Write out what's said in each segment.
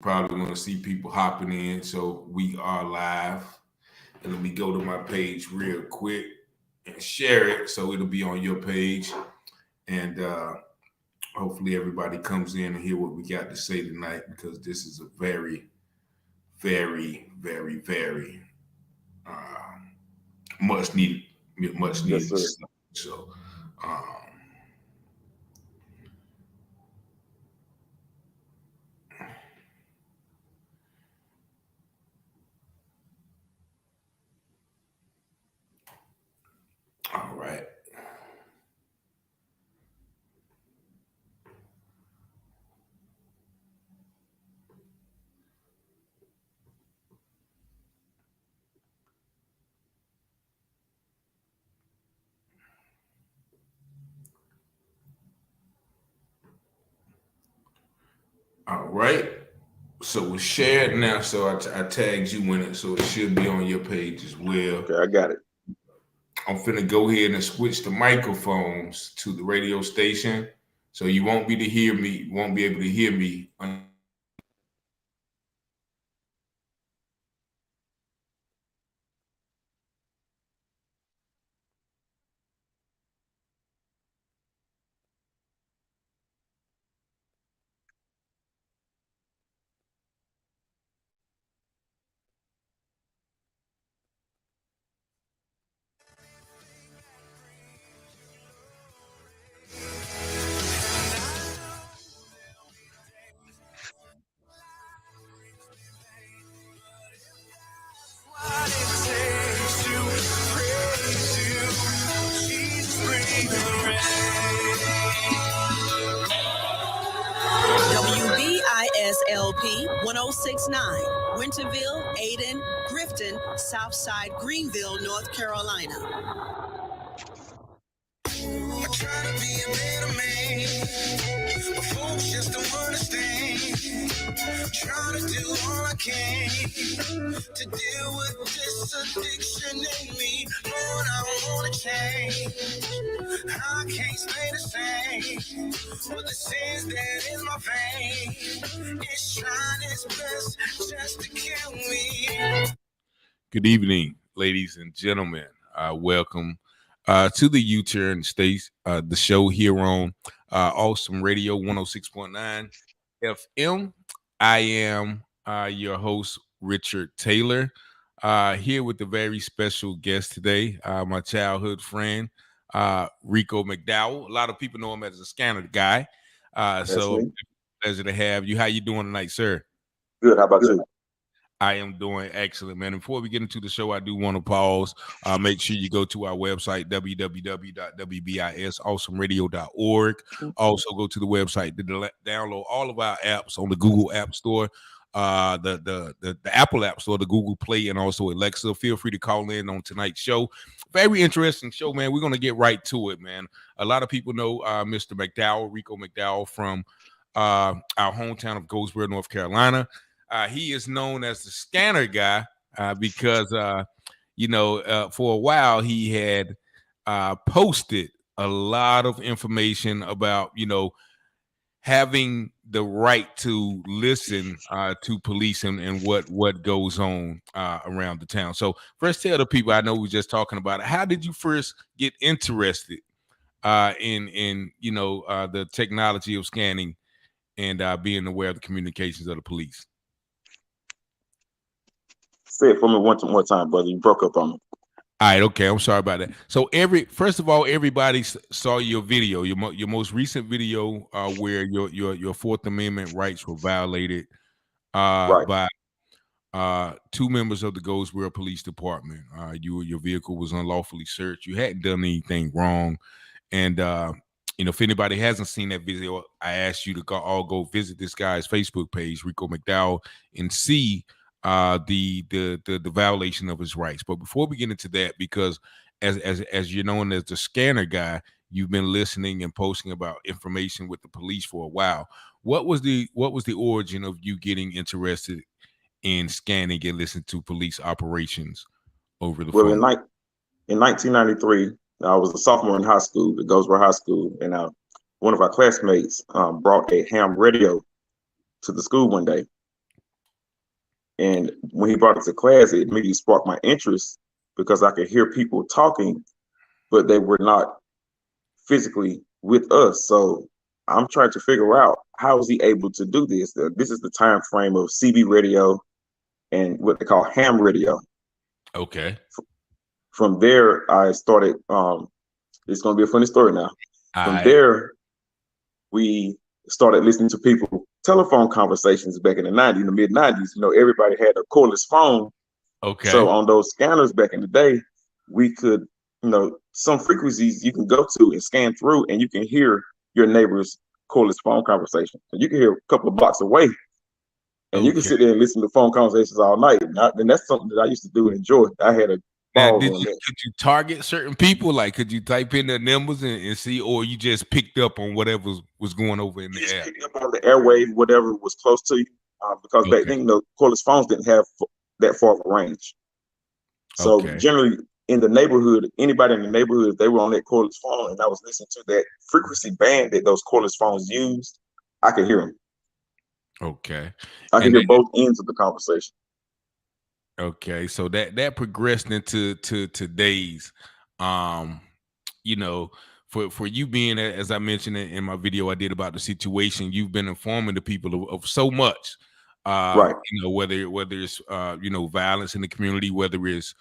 Probably want to see people hopping in. So we are live. And let me go to my page real quick and share it so it'll be on your page. And hopefully everybody comes in and hear what we got to say tonight because this is a very, very, very, very uh, much needed, much Yes, needed sir. stuff. So, um, all right. All right. So it's shared now. So I tagged you in it. So it should be on your page as well. Okay, I got it. I'm finna go ahead and switch the microphones to the radio station. So you won't be able to hear me. WBISLP 1069, Winterville, Ayden, Grifton, Southside, Greenville, North Carolina. I try to be a better man, but folks just don't understand. Trying to do all I can to deal with this addiction in me. Lord, I want to change. I can't stay the same with the sins that in my veins. It's trying its best just to kill me. Good evening, ladies and gentlemen. Welcome to the UTurn State, the show here on Awesome Radio 106.9 FM. I am your host, Richard Taylor, here with a very special guest today, my childhood friend, Rico McDowell. A lot of people know him as a scanner guy. So Me. pleasure to have you. How you doing tonight, sir? Good. How about you? I am doing excellent, man. And before we get into the show, I do want to pause. Make sure you go to our website, www.wbisawesomeradio.org. Also, go to the website to download all of our apps on the Google App Store, the Apple App Store, the Google Play, and also Alexa. Feel free to call in on tonight's show. Very interesting show, man. We're going to get right to it, man. A lot of people know Mr. McDowell, Rico McDowell, from our hometown of Goldsboro, North Carolina. He is known as the scanner guy because, for a while he had posted a lot of information about, having the right to listen to police and what goes on around the town. So first tell the people, I know we were just talking about it. How did you first get interested in the technology of scanning and being aware of the communications of the police? Say it for me one more time, brother. You broke up on me. All right, okay. I'm sorry about that. So first of all, everybody saw your video, your most recent video, where your Fourth Amendment rights were violated Right. by two members of the Goldsboro Police Department. Your vehicle was unlawfully searched. You hadn't done anything wrong, and if anybody hasn't seen that video, I ask you to go visit this guy's Facebook page, Rico McDowell, and see the violation of his rights. But before we get into that, because as you're known as the scanner guy, you've been listening and posting about information with the police for a while. What was the origin of you getting interested in scanning and listening to police operations over the phone? In 1993, I was a sophomore in high school at Goldsboro High School, and one of our classmates brought a ham radio to the school one day. And when he brought it to class, it immediately sparked my interest because I could hear people talking, but they were not physically with us. So I'm trying to figure out how is he able to do this. This is the time frame of CB radio and what they call ham radio. Okay. From there, I started. It's going to be a funny story now. From there, we started listening to people telephone conversations back in the 90s, in the mid 90s. You know, everybody had a cordless phone. Okay. So on those scanners back in the day, we could, you know, some frequencies you can go to and scan through, and you can hear your neighbor's cordless phone conversation. So you can hear a couple of blocks away, and you can sit there and listen to phone conversations all night. And that's something that I used to do and enjoy. I had a ball doing that. Could you target certain people? Like, could you type in their numbers and see, or you just picked up on whatever was going over in the air? Picked up on the airwave, whatever was close to you, because back then, you know, cordless phones didn't have that far of a range. So generally, in the neighborhood, anybody in the neighborhood, if they were on that cordless phone and I was listening to that frequency band that those cordless phones used, I could hear them. Okay. I could hear both ends of the conversation. Okay, so that progressed into today's, you know, for you being, as I mentioned in my video I did about the situation, you've been informing the people of so much, right? You know, whether it's you know, violence in the community, whether it's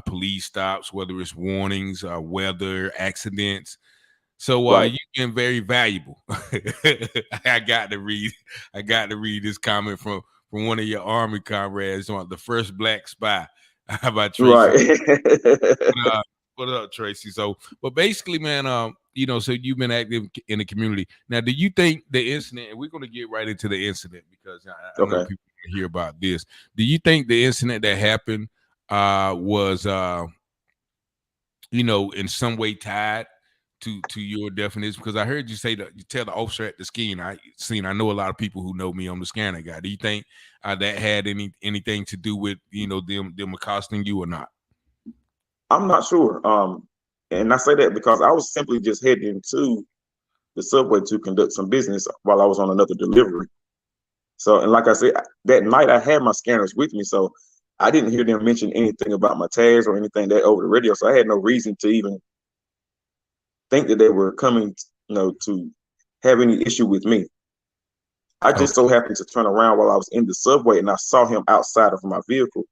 police stops, whether it's warnings, weather, accidents. So you've been very valuable. I got to read this comment from one of your Army comrades on the first black spy. How about Tracy? Right. What up, Tracy? So, but basically, man, you know, so you've been active in the community. Now, do you think the incident, and we're going to get right into the incident because I know people hear about this. Do you think the incident that happened was, you know, in some way tied to your definition? Because I heard you say that you tell the officer at the scene. I know a lot of people who know me on the scanner guy. Do you think that had anything to do with, you know, them accosting you or not? I'm not sure. And I say that because I was simply just heading to the subway to conduct some business while I was on another delivery. So, and like I said, that night I had my scanners with me, so I didn't hear them mention anything about my tags or anything that over the radio. So I had no reason to even think that they were coming, you know, to have any issue with me. I just so happened to turn around while I was in the subway and I saw him outside of my vehicle,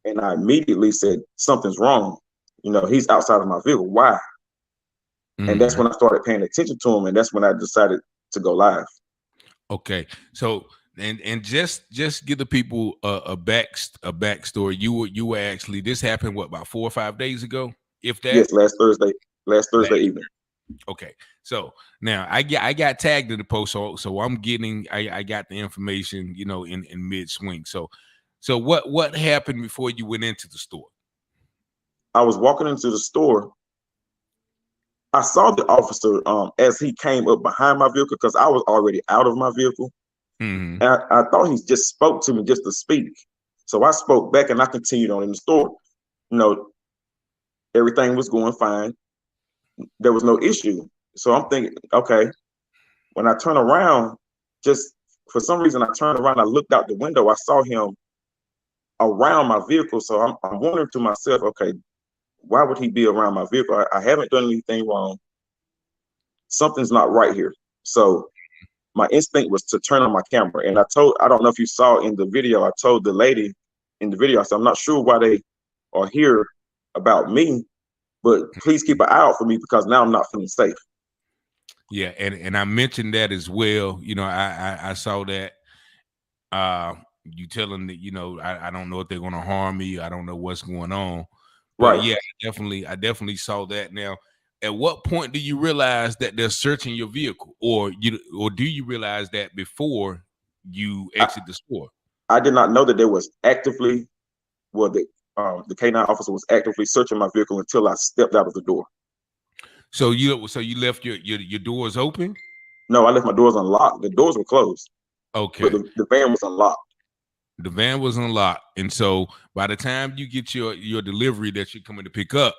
and I immediately said, something's wrong. You know, he's outside of my vehicle. Why? And that's when I started paying attention to him, and that's when I decided to go live. Okay, so and just give the people a backstory. You were actually, this happened what, about 4 or 5 days ago, if that? Yes, last Thursday evening. Okay, so now I got tagged in the post, so I'm getting I got the information, you know, in mid swing. So what happened before you went into the store? I was walking into the store. I saw the officer as he came up behind my vehicle because I was already out of my vehicle. And I thought he just spoke to me just to speak. So I spoke back and I continued on in the store. You know, everything was going fine. There was no issue. So I'm thinking, okay, when I turn around, just for some reason, I turned around, I looked out the window, I saw him around my vehicle. So I'm wondering to myself, okay, why would he be around my vehicle? I haven't done anything wrong. Something's not right here. So my instinct was to turn on my camera. And I don't know if you saw in the video, I told the lady in the video, I said, I'm not sure why they are here about me, but please keep an eye out for me because now I'm not feeling safe. Yeah, and I mentioned that as well. You know, I saw that you tell them that, you know, I don't know if they're going to harm me. I don't know what's going on. But right. Yeah, I definitely saw that. Now, at what point do you realize that they're searching your vehicle, or do you realize that before you exit the store? I did not know that there was actively, the K9 officer was actively searching my vehicle until I stepped out of the door. So you left your doors open? No, I left my doors unlocked. The doors were closed. Okay. But the van was unlocked. The van was unlocked. And so by the time you get your delivery that you're coming to pick up,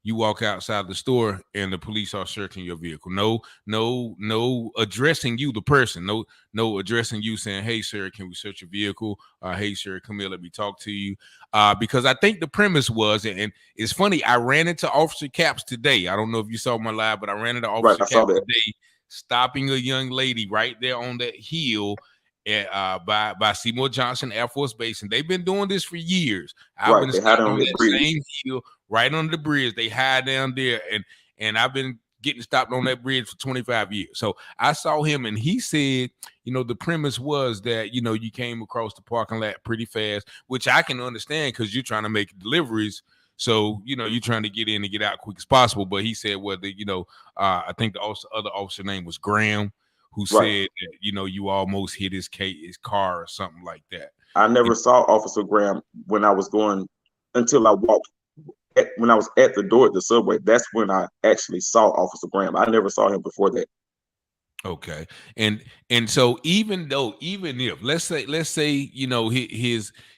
you walk outside the store and the police are searching your vehicle. No addressing you, the person. No addressing you saying, "Hey, sir, can we search your vehicle?" "Hey, sir, come here, let me talk to you." Because I think the premise was, and it's funny, I ran into Officer Caps today. I don't know if you saw my live, but I ran into Officer Caps today, stopping a young lady right there on that hill by Seymour Johnson Air Force Base, and they've been doing this for years. I've been stopping on that same hill, right under the bridge. They hide down there, and I've been getting stopped on that bridge for 25 years. So I saw him, and he said, the premise was that you came across the parking lot pretty fast, which I can understand because you're trying to make deliveries. So, you're trying to get in and get out quick as possible. But he said whether, I think the other officer name was Graham, who said that, you almost hit his car or something like that. I never saw Officer Graham when I was going until I walked. When I was at the door at the subway, that's when I actually saw Officer Graham. I never saw him before that. Okay. And so even if let's say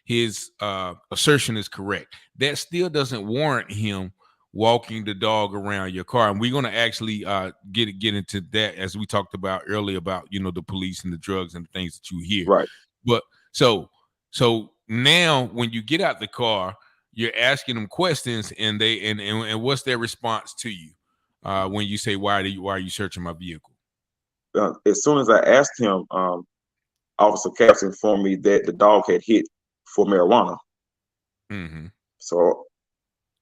his assertion is correct, that still doesn't warrant him walking the dog around your car. And we're going to actually get into that as we talked about earlier about the police and the drugs and the things that you hear. Right. But so now when you get out the car, you're asking them questions, and what's their response to you when you say, why are you searching my vehicle? As soon as I asked him, Officer Caps informed me that the dog had hit for marijuana. Mm-hmm. So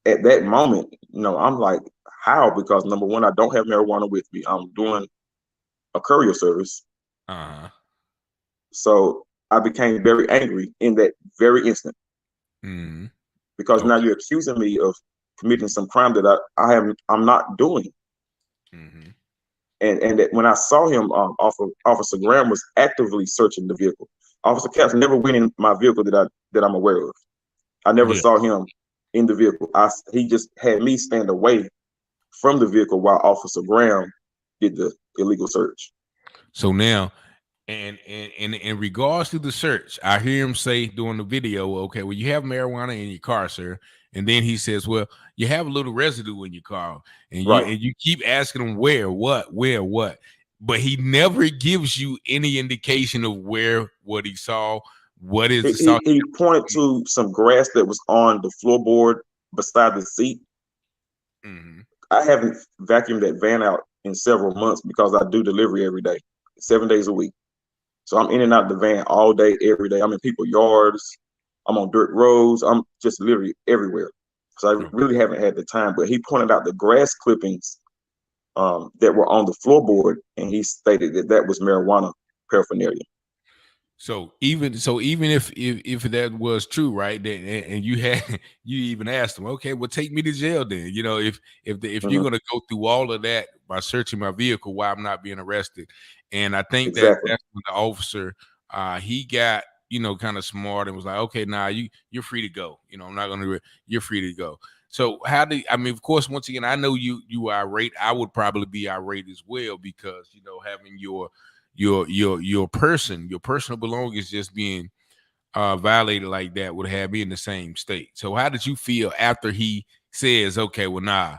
at that moment, I'm like, how? Because number one, I don't have marijuana with me. I'm doing a courier service. Uh-huh. So I became very angry in that very instant. Mm-hmm. Because now you're accusing me of committing some crime that I'm not doing. Mm-hmm. And that when I saw him, Officer Graham was actively searching the vehicle. Officer Caps never went in my vehicle that I'm aware of. I never saw him in the vehicle. He just had me stand away from the vehicle while Officer Graham did the illegal search. So now, and in regards to the search, I hear him say during the video, "Okay, well, you have marijuana in your car, sir." And then he says, "Well, you have a little residue in your car," and you keep asking him where, what, but he never gives you any indication of what he saw. What is he pointed to some grass that was on the floorboard beside the seat. Mm-hmm. I haven't vacuumed that van out in several months because I do delivery every day, 7 days a week. So I'm in and out of the van all day, every day. I'm in people's yards. I'm on dirt roads. I'm just literally everywhere. So I really haven't had the time. But he pointed out the grass clippings that were on the floorboard, and he stated that was marijuana paraphernalia. So even if that was true, right? Then and you even asked him, "Okay, well, take me to jail then." If Mm-hmm. you're gonna go through all of that by searching my vehicle, why I'm not being arrested? And I think that's when the officer he got kind of smart and was like, "Okay, nah, you're free to go. I'm not gonna. You're free to go." So of course, once again, I know you are irate. I would probably be irate as well because having your personal belongings just being violated like that would have me in the same state. So how did you feel after he says, "Okay, well, nah,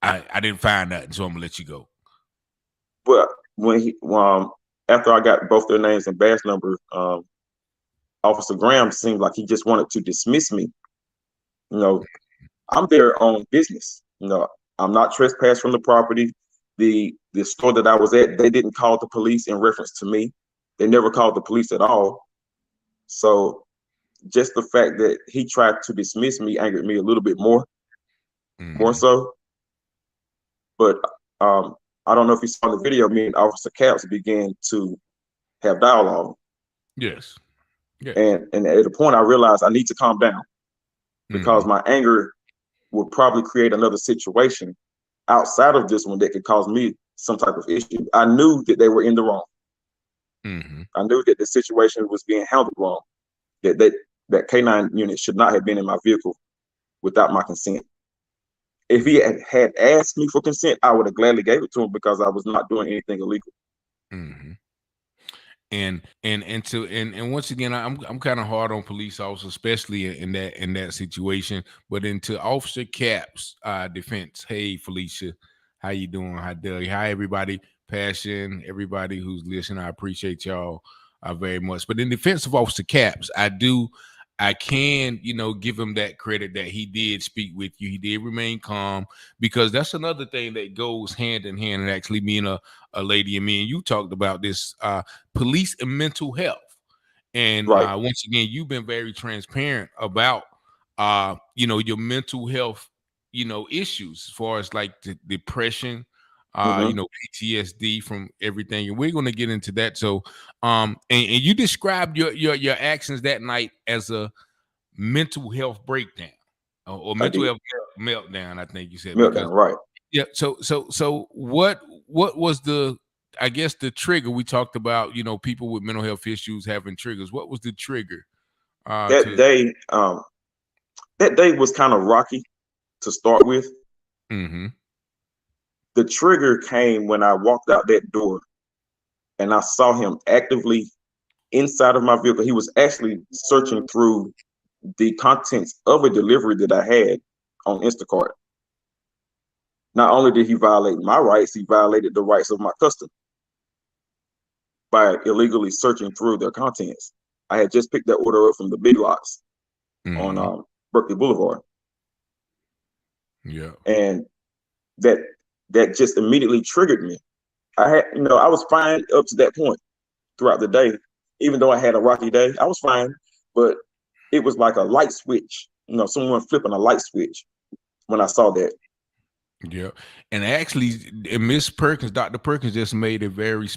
I didn't find nothing, so I'm gonna let you go"? But when after I got both their names and badge number, Officer Graham seemed like he just wanted to dismiss me. I'm there on business. I'm not trespassed from the property. The store that I was at, they didn't call the police in reference to me. They never called the police at all. So just the fact that he tried to dismiss me angered me a little bit more so. But I don't know if you saw the video, me and Officer Caps began to have dialogue. Yes. And at a point I realized I need to calm down because my anger would probably create another situation outside of this one that could cause me some type of issue. I knew that they were in the wrong. I knew that the situation was being handled wrong. That K9 unit should not have been in my vehicle without my consent. If he had asked me for consent, I would have gladly gave it to him because I was not doing anything illegal. And once again, I'm kind of hard on police officers, especially in that situation. But into Officer Cap's defense, hey Felicia, how you doing? Hi Doug, hi everybody, Passion, everybody who's listening, I appreciate y'all very much. But in defense of Officer Caps, I can, give him that credit that he did speak with you. He did remain calm, because that's another thing that goes hand in hand. And actually, me and a lady and me and you talked about this, police and mental health. And Right. Once again, you've been very transparent about, your mental health, issues as far as like the depression, Mm-hmm. PTSD from everything. And we're going to get into that. So, and you described your actions that night as a mental health breakdown or I mental did. health meltdown, I think you said. Meltdown. Because Right. yeah, so what was the, I guess, the trigger? We talked about, people with mental health issues having triggers. What was the trigger That to day, that day was kind of rocky to start with. mm-hmm. The trigger came when I walked out that door and I saw him actively inside of my vehicle. He was actually searching through the contents of a delivery that I had on Instacart. Not only did he violate my rights, he violated the rights of my customer by illegally searching through their contents. I had just picked that order up from the Big Lots Mm-hmm. on Berkeley Boulevard. Yeah. And that just immediately triggered me. I was fine up to that point throughout the day. Even though I had a rocky day, I was fine. But it was like a light switch, someone flipping a light switch when I saw that. Yeah. And actually, Miss Perkins, Dr. Perkins just made a very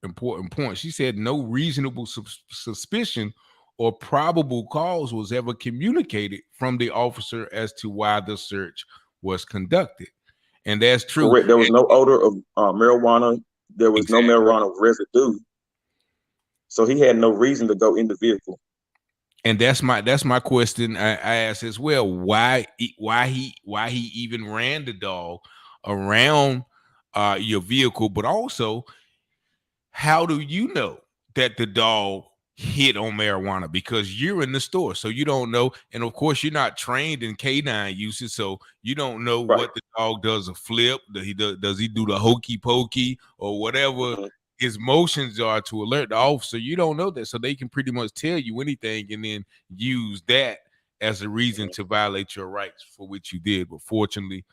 important point. She said no reasonable suspicion or probable cause was ever communicated from the officer as to why the search was conducted. And that's true. Correct. There was no odor of marijuana. There was Exactly. no marijuana residue. So he had no reason to go in the vehicle. And that's my question I asked as well. Why he even ran the dog around your vehicle, but also how do you know that the dog hit on marijuana? Because you're in the store, so you don't know. And of course, you're not trained in canine usage, so you don't know Right. what the dog does a flip. Does he do the hokey pokey or whatever Mm-hmm. his motions are to alert the officer? You don't know that, so they can pretty much tell you anything and then use that as a reason to violate your rights for which you did. But fortunately,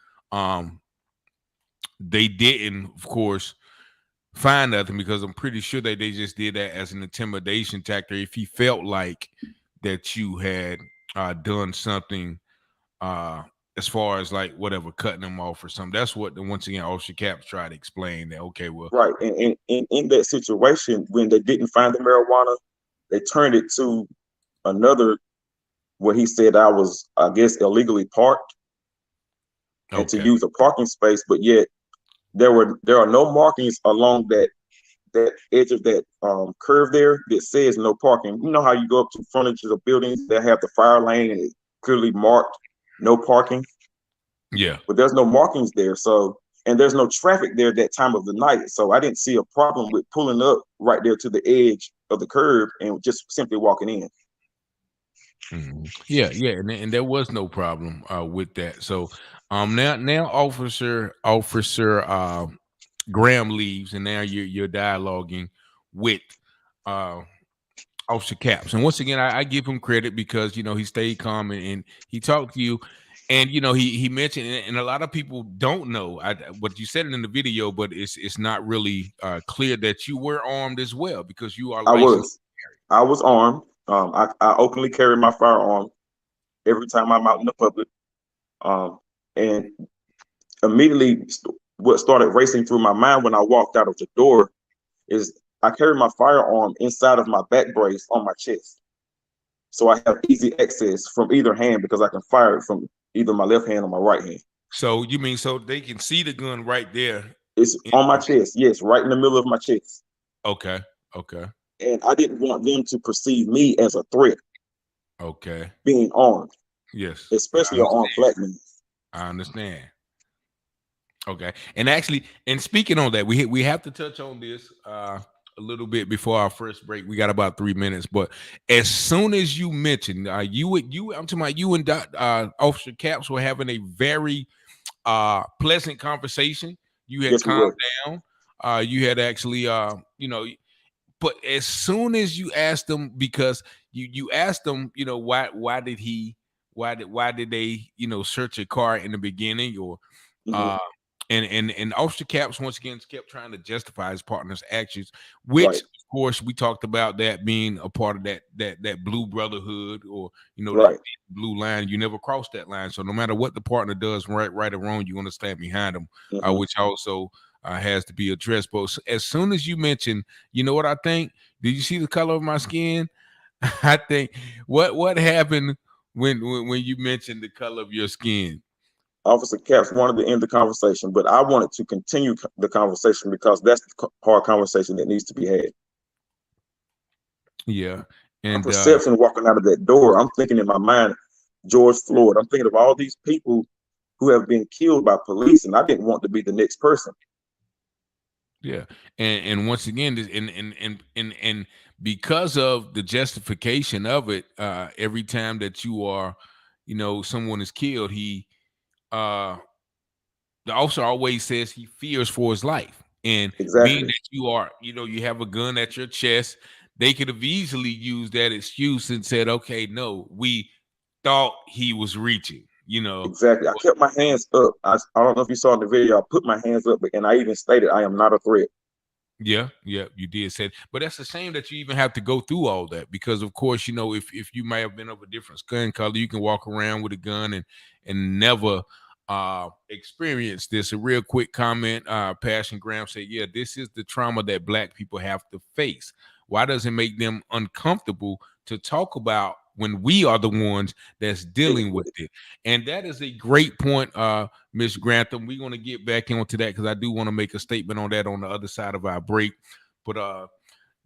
they didn't, of course, find nothing, because I'm pretty sure that they just did that as an intimidation tactic. If he felt like that you had done something as far as like whatever, cutting them off or something. That's what once again Officer Caps tried to explain, that okay, well, Right. And in that situation, when they didn't find the marijuana, they turned it to another where he said I was, I guess, illegally parked and to okay, use a parking space, but yet there are no markings along that edge of that curve there that says no parking. You know how you go up to frontages of buildings that have the fire lane and it clearly marked no parking? yeah. But there's no markings there. So, and there's no traffic there that time of the night. So I didn't see a problem with pulling up right there to the edge of the curb and just simply walking in. Mm-hmm. Yeah, and there was no problem with that. So now Officer Graham leaves, and now you're dialoguing with Officer Caps. And once again, I give him credit because he stayed calm and he talked to you. And he mentioned, and a lot of people don't know what you said in the video, but it's not really clear that you were armed as well, because you are licensed. I was armed. I openly carry my firearm every time I'm out in the public. And immediately, what started racing through my mind when I walked out of the door is I carry my firearm inside of my back brace on my chest. So I have easy access from either hand because I can fire it from either my left hand or my right hand. So you mean so they can see the gun right there? It's on my chest. Yes, right in the middle of my chest. Okay. And I didn't want them to perceive me as a threat. Okay. Being armed. Yes. Especially an armed black man. I understand. Okay. And actually, and speaking on that, we have to touch on this. a little bit before our first break. We got about 3 minutes, but as soon as you mentioned I'm talking about you and Officer Caps were having a very pleasant conversation. You had Yes, we calmed were. down. You had actually but as soon as you asked them, because you asked them, why did they search a car in the beginning, or Mm-hmm. and Officer Caps once again kept trying to justify his partner's actions, which Right. of course we talked about that being a part of that blue brotherhood, or that Right. blue line. You never cross that line, so no matter what the partner does, right or wrong, you want to stand behind them, Mm-hmm. which also has to be addressed. But as soon as you mention, you know what I think? Did you see the color of my skin? I think what happened when you mentioned the color of your skin? Officer Caps wanted to end the conversation, but I wanted to continue the conversation because that's the hard conversation that needs to be had. Yeah, My and perception walking out of that door, I'm thinking in my mind, George Floyd. I'm thinking of all these people who have been killed by police, and I didn't want to be the next person. yeah, and once again, and because of the justification of it, every time that you are, someone is killed, uh the officer always says he fears for his life. And being Exactly. that you are, you have a gun at your chest, they could have easily used that excuse and said, okay, no, we thought he was reaching. Exactly. I kept my hands up. I don't know if you saw in the video, I put my hands up, and I even stated I am not a threat. Yeah, you did say, but that's a shame that you even have to go through all that, because of course, if you might have been of a different skin color, you can walk around with a gun and never experience this. A real quick comment, Passion Graham said, yeah, this is the trauma that Black people have to face. Why does it make them uncomfortable to talk about when we are the ones that's dealing with it? And that is a great point, Miss Grantham. We're going to get back into that, because I do want to make a statement on that on the other side of our break. But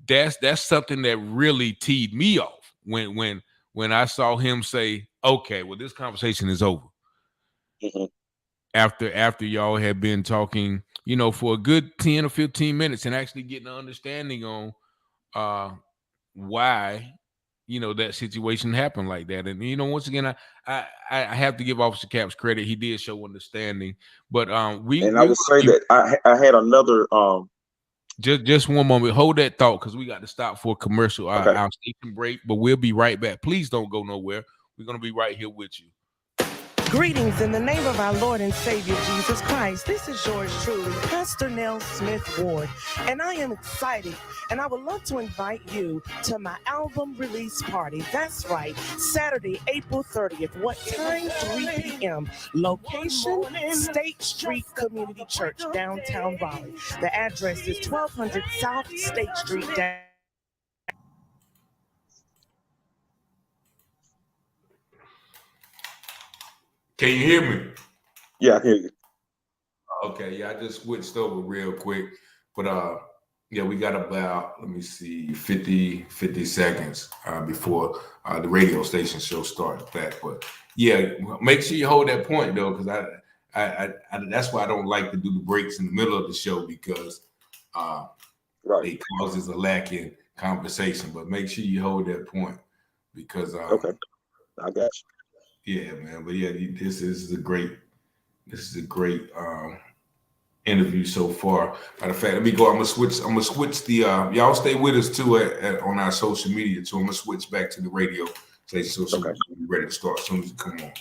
that's something that really teed me off when I saw him say, okay, well, this conversation is over. Mm-hmm. After y'all had been talking, for a good 10 or 15 minutes, and actually getting an understanding on why that situation happened like that. And once again, I have to give Officer Caps credit. He did show understanding. But we're And I would say that I had another just one moment. Hold that thought, because we got to stop for a commercial, okay. our station break, but we'll be right back. Please don't go nowhere. We're going to be right here with you. Greetings in the name of our Lord and Savior Jesus Christ. This is yours truly, Pastor Nell Smith Ward, and I am excited, and I would love to invite you to my album release party. That's right, Saturday, April 30th. What time? 3 p.m. Location, State Street Community Church, downtown Raleigh. The address is 1200 South State Street, Can you hear me? Yeah, I hear you. Okay, yeah, I just switched over real quick. But yeah, we got about, let me see, 50 seconds before the radio station show starts back. But yeah, make sure you hold that point though, because I that's why I don't like to do the breaks in the middle of the show, because Right. it causes a lack in conversation. But make sure you hold that point, because Okay, I got you. Yeah, man. But yeah, this is a great interview so far. Matter of fact, let me go. I'm gonna switch the y'all stay with us too on our social media too. I'm gonna switch back to the radio station so Okay. we'll be ready to start as soon as you come on.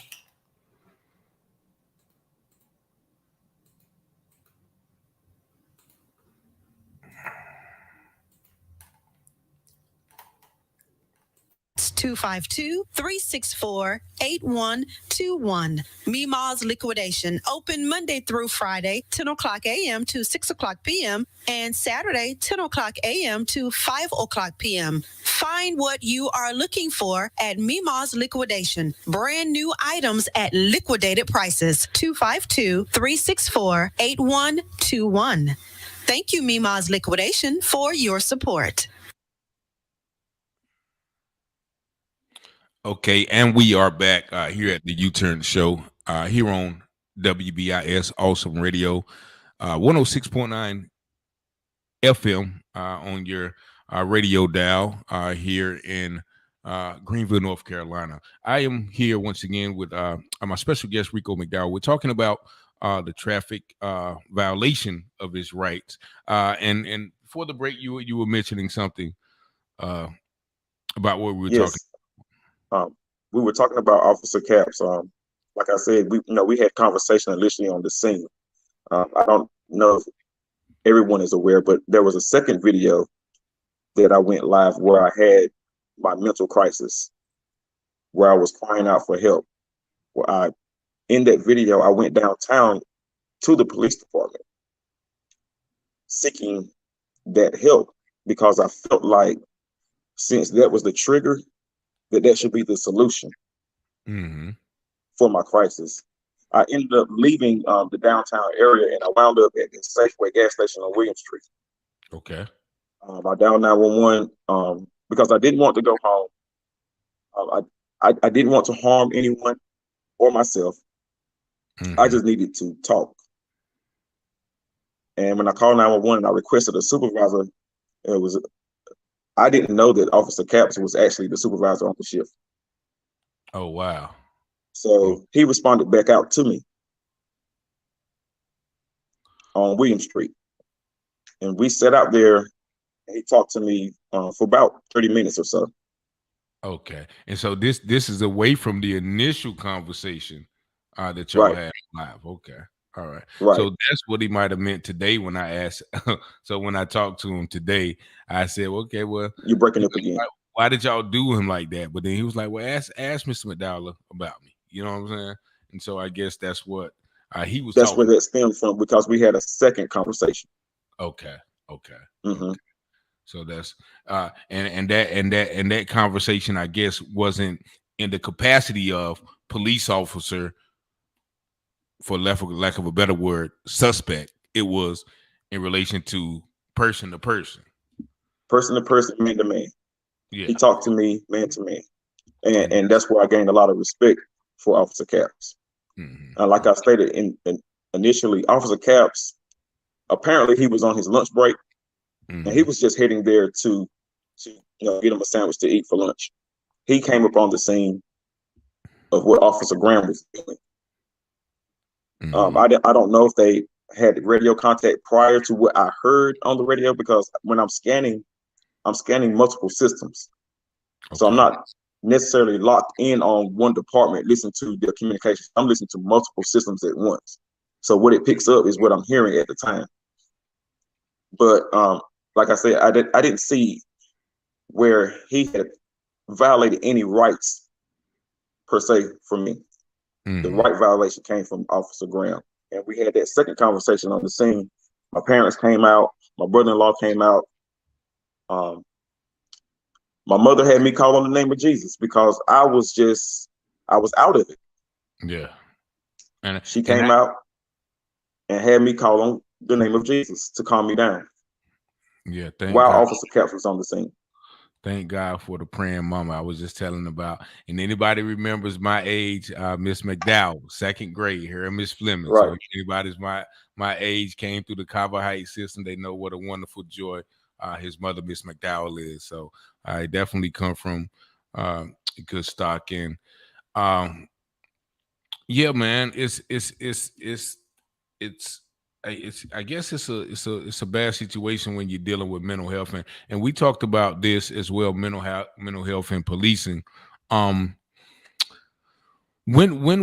It's 252-364-8121. Meemaw's Liquidation, open Monday through Friday, 10 o'clock a.m. to 6 o'clock p.m. and Saturday, 10 o'clock a.m. to 5 o'clock p.m. Find what you are looking for at Meemaw's Liquidation. Brand new items at liquidated prices. 252-364-8121. Thank you, Meemaw's Liquidation, for your support. Okay, and we are back here at the UTurn Show here on WBIS Awesome Radio, 106.9 FM on your radio dial here in Greenville, North Carolina. I am here once again with my special guest, Rico McDowell. We're talking about the traffic violation of his rights. And before the break, you were mentioning something about what we were talking about. We were talking about Officer Capps. Like I said, we had conversation initially on the scene. I don't know if everyone is aware, but there was a second video that I went live where I had my mental crisis, where I was crying out for help. In that video, I went downtown to the police department seeking that help because I felt like since that was the trigger, that should be the solution for my crisis. I ended up leaving the downtown area and I wound up at the Safeway gas station on William Street. Okay. I dialed 911 because I didn't want to go home. I didn't want to harm anyone or myself. I just needed to talk. And when I called 911 and I requested a supervisor, I didn't know that Officer Capps was actually the supervisor on the shift. Oh, wow. So he responded back out to me on William Street. And we sat out there and he talked to me for about 30 minutes or so. Okay. And so this is away from the initial conversation that y'all had live. Okay. All right. So that's what he might have meant today when I asked. So when I talked to him today, I said, okay, well, you're breaking up again. Why did y'all do him like that? But then he was like, well, ask Mr. McDowell about me. You know what I'm saying? And so I guess that's what he was. That's where that stemmed from, because we had a second conversation. Okay. Okay. So that's and that conversation, I guess, wasn't in the capacity of police officer, for lack of a better word, suspect. It was in relation to person to person, man to man. Yeah. He talked to me man to man, and that's where I gained a lot of respect for Officer Capps. Like I stated initially, Officer Capps, apparently he was on his lunch break, and he was just heading there to get him a sandwich to eat for lunch. He came up on the scene of what Officer Graham was doing. I don't know if they had radio contact prior to what I heard on the radio, because when I'm scanning multiple systems. Okay. So I'm not necessarily locked in on one department, listening to their communications. I'm listening to multiple systems at once. So what it picks up is what I'm hearing at the time. But like I said, I didn't see where he had violated any rights per se for me. The right violation came from Officer Graham. And we had that second conversation on the scene. My parents came out. My brother-in-law came out. My mother had me call on the name of Jesus because I was out of it. Yeah. And she came out and had me call on the name of Jesus to calm me down. Yeah. While Officer Capps was on the scene. Thank God for the praying mama I was just telling about. And anybody remembers my age, Miss McDowell, second grade, here, Miss Fleming. Right. So if anybody's my age, came through the Carver Heights system, they know what a wonderful joy his mother, Miss McDowell, is. So I definitely come from good stock. And yeah, man, I guess it's a bad situation when you're dealing with mental health, and we talked about this as well, mental health and policing. When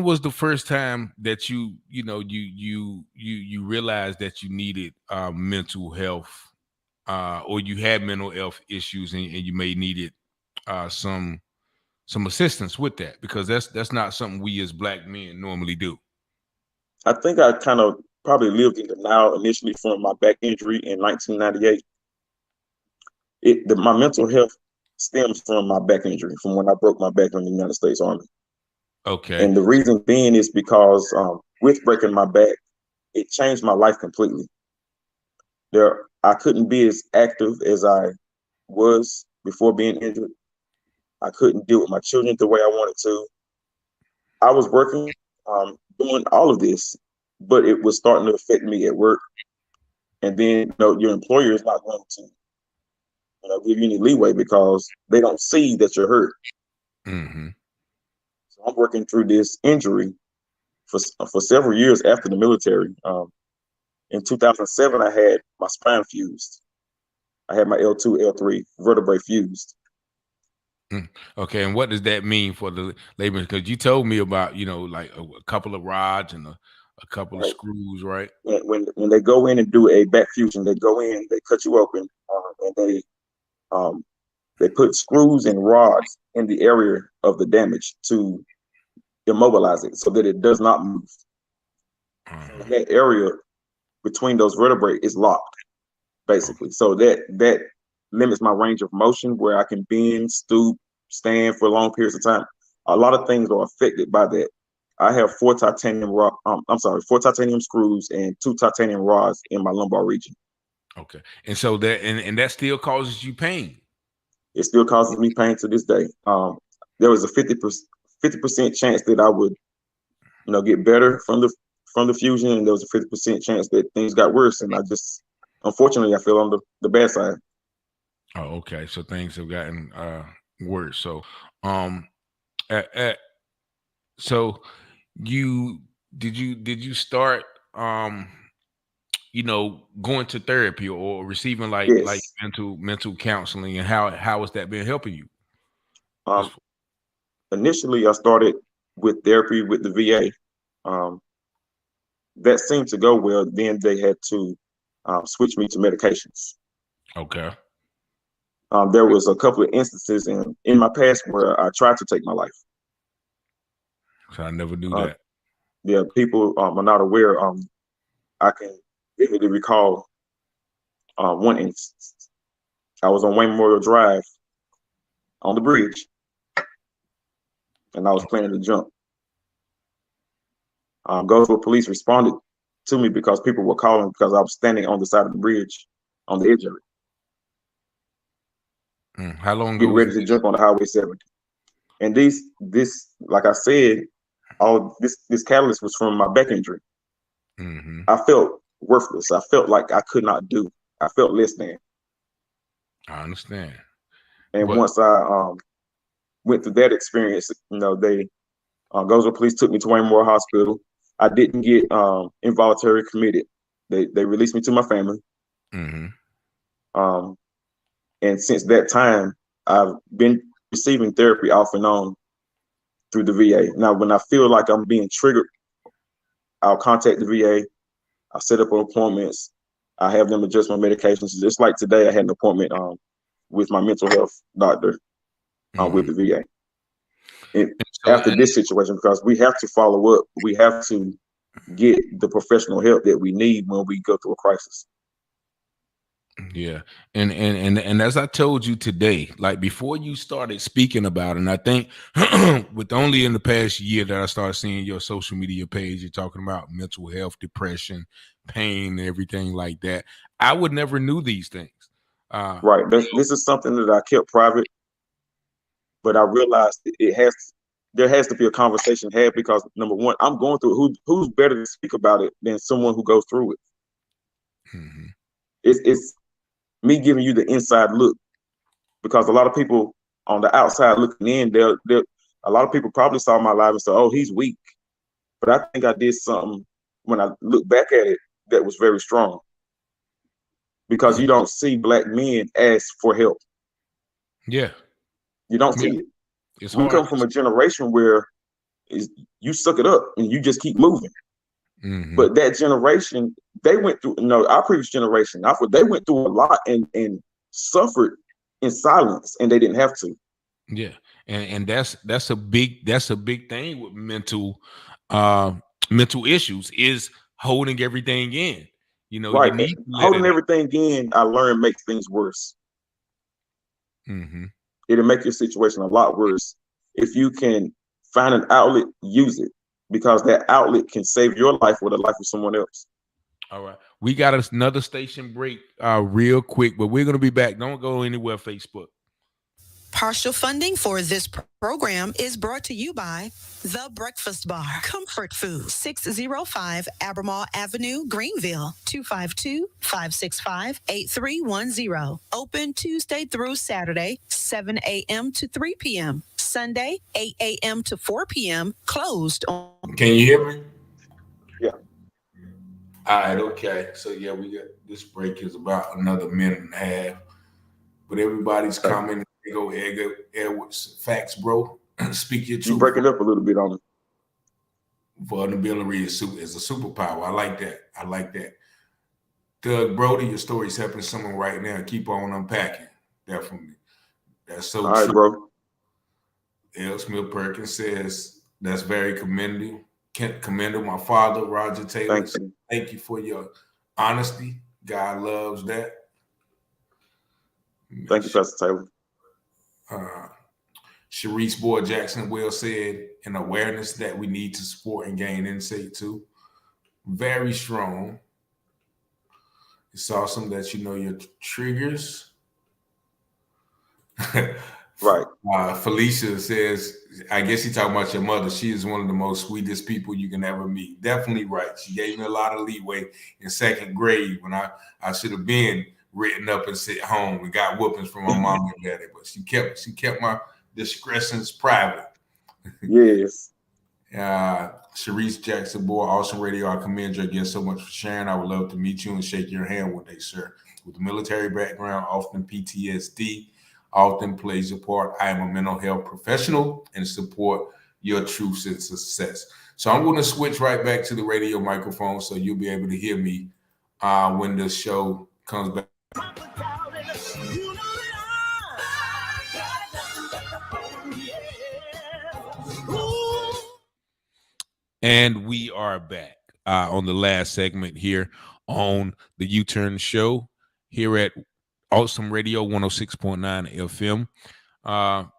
was the first time that you realized that you needed mental health, or you had mental health issues, and you may needed some assistance with that, because that's not something we as Black men normally do? I think I kind of probably lived in denial initially from my back injury in 1998. My mental health stems from my back injury, from when I broke my back in the United States Army. Okay. And the reason being is because with breaking my back, it changed my life completely. I couldn't be as active as I was before being injured. I couldn't deal with my children the way I wanted to. I was working, doing all of this, but it was starting to affect me at work. And then your employer is not going to give you any leeway because they don't see that you're hurt. Mm-hmm. So I'm working through this injury for several years after the military. In 2007, I had my spine fused. I had my L2, L3 vertebrae fused. Okay, and what does that mean for the labor? Because you told me about, like a couple of rods and a couple of screws, right? When they go in and do a back fusion, they go in, they cut you open, and they put screws and rods in the area of the damage to immobilize it so that it does not move. So that area between those vertebrae is locked, basically. So that limits my range of motion where I can bend, stoop, stand for long periods of time. A lot of things are affected by that. I have 4 titanium screws and 2 titanium rods in my lumbar region. Okay. And so that still causes you pain. It still causes me pain to this day. There was a 50% chance that I would, get better from the fusion, and there was a 50% chance that things got worse. And unfortunately, I fell on the bad side. Oh, okay. So things have gotten worse. So, so did you start going to therapy or receiving like mental counseling, and how has that been helping you? Initially I started with therapy with the VA. That seemed to go well. Then they had to switch me to medications. Okay. There was a couple of instances in my past where I tried to take my life. So I never knew that. Yeah, people are not aware. I can vividly recall one instance. I was on Wayne Memorial Drive on the bridge, and I was planning to jump. Goldsboro police responded to me because people were calling because I was standing on the side of the bridge on the edge of it. How long ago? Getting ready to jump on the Highway 70. And this, like I said, all this catalyst was from my back injury. Mm-hmm. I felt worthless. I felt like I could not do. I felt less than. I understand. And once I went through that experience, they Goldsboro police took me to Wayne Memorial Hospital. I didn't get involuntary committed. They released me to my family. Mm-hmm. And since that time, I've been receiving therapy off and on through the VA. Now, when I feel like I'm being triggered, I'll contact the VA. I'll set up appointments. I have them adjust my medications. Just like today, I had an appointment with my mental health doctor with the VA. And after this situation, because we have to follow up, we have to get the professional help that we need when we go through a crisis. Yeah. And as I told you today, like before you started speaking about it, and I think with only in the past year that I started seeing your social media page, you're talking about mental health, depression, pain, and everything like that. I would never knew these things. Right. This is something that I kept private, but I realized there has to be a conversation had because number one, I'm going through it. Who's better to speak about it than someone who goes through it? Mm-hmm. It's me giving you the inside look, because a lot of people on the outside looking in, a lot of people probably saw my life and said, "Oh, he's weak," but I think I did something when I look back at it that was very strong, because you don't see Black men ask for help. Yeah, you don't see it. We come from a generation where you suck it up and you just keep moving. Mm-hmm. But that generation, they went through, our previous generation, they went through a lot and suffered in silence, and they didn't have to. Yeah, and that's a big thing with mental issues, is holding everything in. Right. You need holding everything in, I learned, makes things worse. Mm-hmm. It'll make your situation a lot worse. If you can find an outlet, use it, because that outlet can save your life or the life of someone else. All right. We got another station break real quick, but we're going to be back. Don't go anywhere, Facebook. Partial funding for this program is brought to you by The Breakfast Bar, Comfort Food, 605 Albemarle Avenue, Greenville, 252-565-8310. Open Tuesday through Saturday, 7 a.m. to 3 p.m. Sunday, 8 a.m. to 4 p.m. Closed on. Can you hear me? Yeah. All right, okay. So yeah, we got this break is about another minute and a half. But everybody's commenting. They go Edwards, facts, bro. Speak your truth. You break it up a little bit on it. Vulnerability is a superpower. I like that. Doug Brody, your story's helping someone right now. Keep on unpacking. Definitely. That's so all true. Right, bro. L. Smith Perkins says that's very commendable. My father, Roger Taylor. Thank you for your honesty. God loves that. Thank you, Pastor Taylor. Sharice Boyd Jackson Will said an awareness that we need to support and gain insight to. Very strong. It's awesome that you know your triggers. Right. Felicia says, I guess you're talking about your mother. She is one of the most sweetest people you can ever meet. Definitely right. She gave me a lot of leeway in second grade when I should have been written up and sit home and got whoopings from my mom and daddy, but she kept my discretions private. Yes. Sharice Jackson, boy, awesome radio. I commend you again so much for sharing. I would love to meet you and shake your hand one day, sir. With a military background, often PTSD, often plays a part. I am a mental health professional and support your truths and success. So I'm going to switch right back to the radio microphone so you'll be able to hear me when the show comes back. And we are back on the last segment here on the UTurn Show here at Awesome Radio 106.9 FM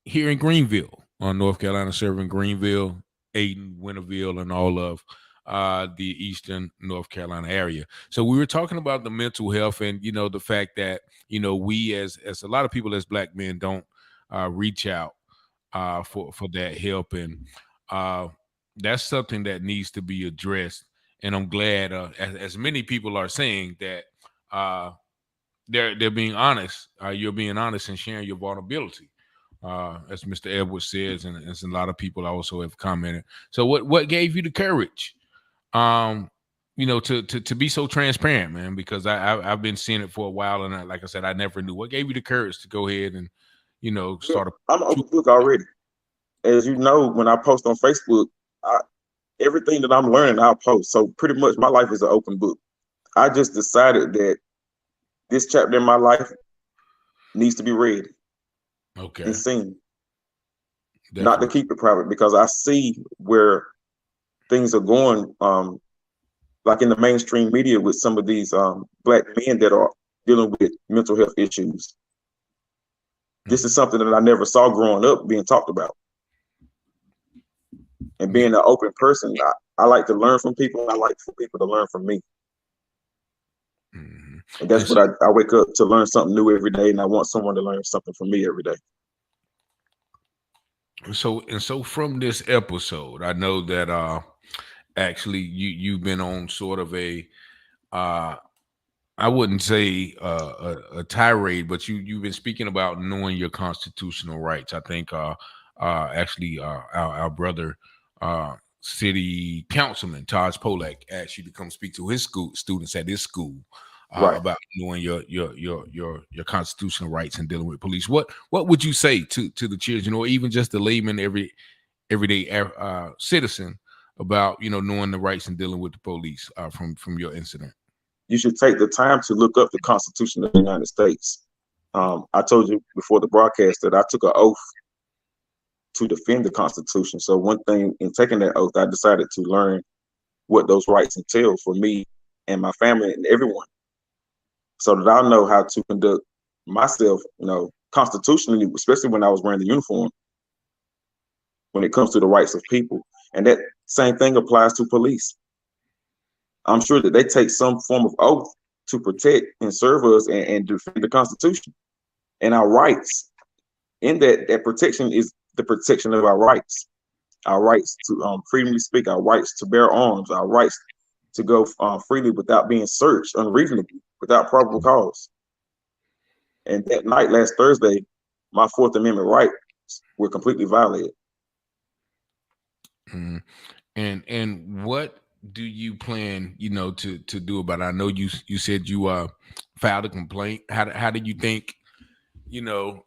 here in Greenville, North Carolina, serving Greenville, Ayton, Winterville, and all of the eastern North Carolina area. So we were talking about the mental health and, you know, the fact that, you know, we as a lot of people as Black men don't reach out for that help. And that's something that needs to be addressed. And I'm glad, as many people are saying, that they're being honest. You're being honest and sharing your vulnerability, as Mr. Edwards says, and as a lot of people also have commented. So what gave you the courage, you know, to be so transparent, man? Because I've been seeing it for a while, and like I said, I never knew. What gave you the courage to go ahead and, you know, start? I'm an open book already. As you know, when I post on Facebook, everything that I'm learning, I'll post. So pretty much my life is an open book. I just decided that this chapter in my life needs to be read. Okay. And seen. Definitely. Not to keep it private, because I see where things are going, like in the mainstream media with some of these Black men that are dealing with mental health issues. This is something that I never saw growing up being talked about. And being an open person, I like to learn from people. I like for people to learn from me. Mm-hmm. And that's what I wake up to learn something new every day, and I want someone to learn something from me every day. So from this episode, I know that actually you've been on sort of a I wouldn't say a tirade, but you've been speaking about knowing your constitutional rights. I think actually our brother city councilman Taj Polak asked you to come speak to his students at his school right. about knowing your constitutional rights and dealing with police. What would you say to the children, or even just the layman, everyday citizen, about, you know, knowing the rights and dealing with the police from your incident? You should take the time to look up the Constitution of the United States. I told you before the broadcast that I took an oath to defend the Constitution. So one thing in taking that oath, I decided to learn what those rights entail for me and my family and everyone, so that I know how to conduct myself, you know, constitutionally, especially when I was wearing the uniform, when it comes to the rights of people. And that same thing applies to police. I'm sure that they take some form of oath to protect and serve us and defend the Constitution and our rights. in that protection is the protection of our rights to freely speak, our rights to bear arms, our rights to go freely without being searched unreasonably, without probable cause. And that night, last Thursday, my Fourth Amendment rights were completely violated. Mm. And what do you plan, to do about it? I know you said you filed a complaint. How do you think,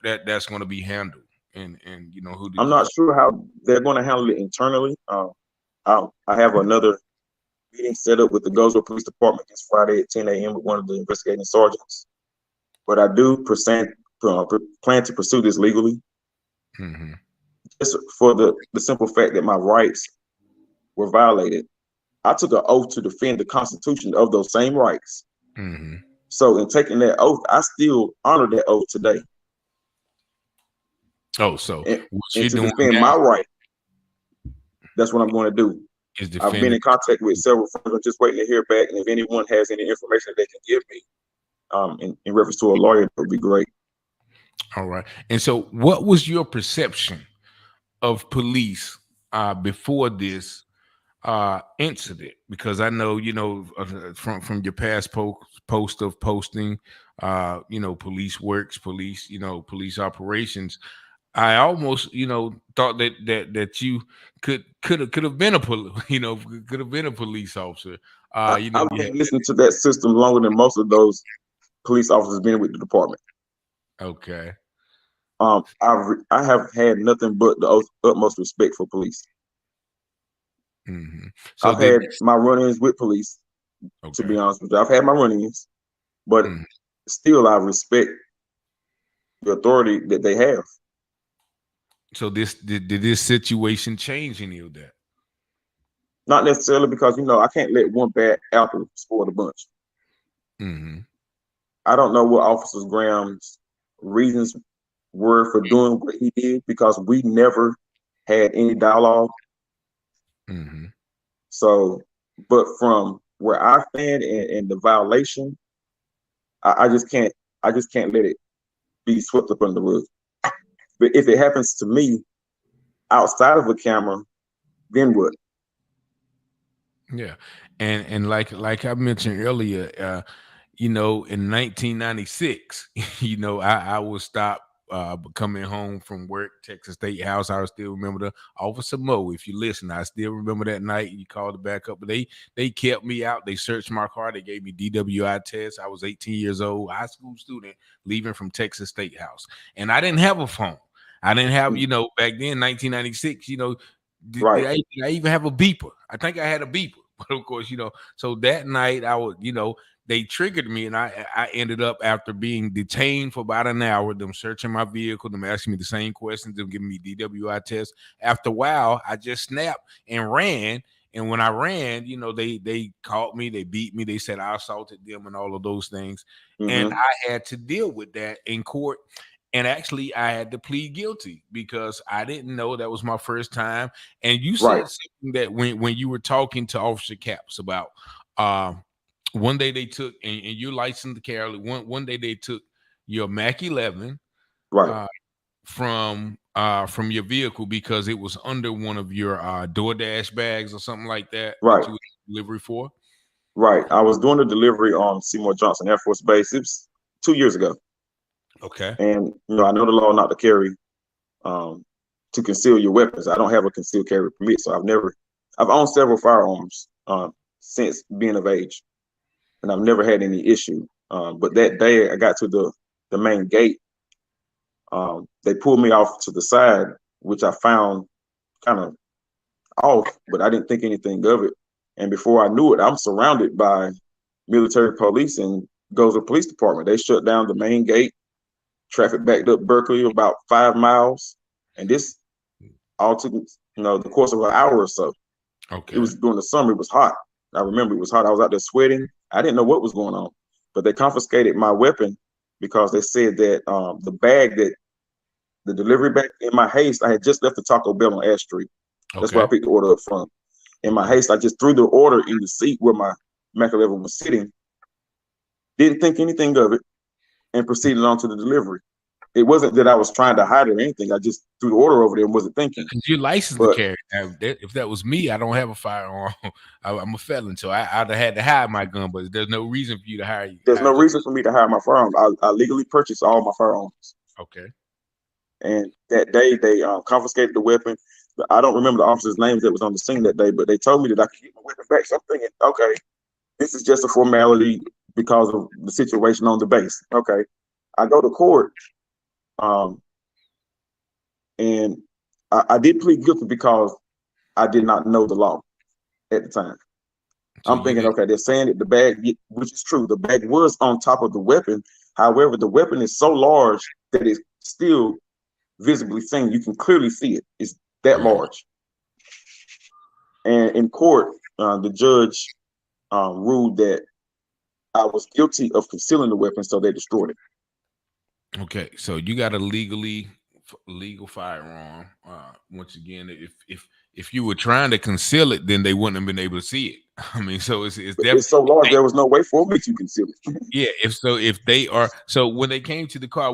that's going to be handled? And who do I'm not sure how they're going to handle it internally. I have another meeting set up with the Goldsboro Police Department this Friday at 10 a.m. with one of the investigating sergeants. But I do plan to pursue this legally, just for the simple fact that my rights were violated. I took an oath to defend the Constitution of those same rights. So in taking that oath, I still honor that oath today. Oh, so and what to you're doing defend my right, that's what I'm going to do. I've been in contact with several friends. I'm just waiting to hear back. And if anyone has any information they can give me in reference to a lawyer, it would be great. All right. And so what was your perception of police before this incident? Because I know, from your past post of posting, police works, police operations, I almost, thought that you could have been a police officer. I've been listening to that system longer than most of those police officers been with the department. Okay. I have had nothing but the utmost respect for police. So I've had my run-ins with police. To be honest with you, I've had my run-ins, but still I respect the authority that they have. So did this situation change any of that? Not necessarily, because I can't let one bad apple spoil the bunch. I don't know what Officer Graham's reasons were for doing what he did, because we never had any dialogue. So, but from where I stand and the violation, I just can't let it be swept up under the rug. But if it happens to me outside of a camera, then what? Yeah, and like I mentioned earlier, in 1996, I was stopped coming home from work, Texas State House. I still remember the Officer Mo. If you listen, I still remember that night. You called it back up, but they kept me out. They searched my car. They gave me DWI tests. I was 18 years old, high school student, leaving from Texas State House, and I didn't have a phone. I didn't have, back then, 1996. Right. Did I even have a beeper? I think I had a beeper, but of course, so that night I would, they triggered me, and I ended up, after being detained for about an hour, them searching my vehicle, them asking me the same questions, them giving me DWI tests. After a while, I just snapped and ran. And when I ran, they caught me, they beat me, they said I assaulted them and all of those things. And I had to deal with that in court. And actually, I had to plead guilty because I didn't know. That was my first time. And you said something that when you were talking to Officer Capps about one day they took, and you licensed the carry. One day they took your Mac 11 from your vehicle because it was under one of your DoorDash bags or something like that. Right. That you were delivery for. Right. I was doing a delivery on Seymour Johnson Air Force Base. It was 2 years ago. Okay. And I know the law not to carry, to conceal your weapons. I don't have a concealed carry permit, so I've owned several firearms since being of age, and I've never had any issue. But that day I got to the main gate, they pulled me off to the side, which I found kind of off, but I didn't think anything of it. And before I knew it, I'm surrounded by military police and Goldsboro Police Department. They shut down the main gate. Traffic backed up Berkeley about 5 miles, and this all took the course of an hour or so. Okay. It was during the summer. It was hot. I remember it was hot. I was out there sweating. I didn't know what was going on, but they confiscated my weapon because they said that the delivery bag, in my haste, I had just left the Taco Bell on Ash Street. That's where I picked the order up from. In my haste, I just threw the order in the seat where my Mac 11 was sitting. Didn't think anything of it, and proceeded on to the delivery. It wasn't that I was trying to hide it or anything. I just threw the order over there and wasn't thinking. Because you're licensed to carry. Now, if that was me, I don't have a firearm. I'm a felon, so I'd have had to hide my gun. But there's no reason for you to hire. There's no reason for me to hide my firearms. I legally purchased all my firearms. Okay. And that day they confiscated the weapon. I don't remember the officer's names that was on the scene that day, but they told me that I could get my weapon back. So I'm thinking, okay, this is just a formality because of the situation on the base. Okay. I go to court, and I did plead guilty because I did not know the law at the time. So I'm thinking, okay, they're saying that the bag, which is true, the bag was on top of the weapon. However, the weapon is so large that it's still visibly seen. You can clearly see it. It's that large. And in court, the judge ruled that I was guilty of concealing the weapon, so they destroyed it. Okay, so you got a legal firearm. Once again, if you were trying to conceal it, then they wouldn't have been able to see it. I mean, so it's so large. There was no way for me to conceal it. Yeah. If they are, so when they came to the car,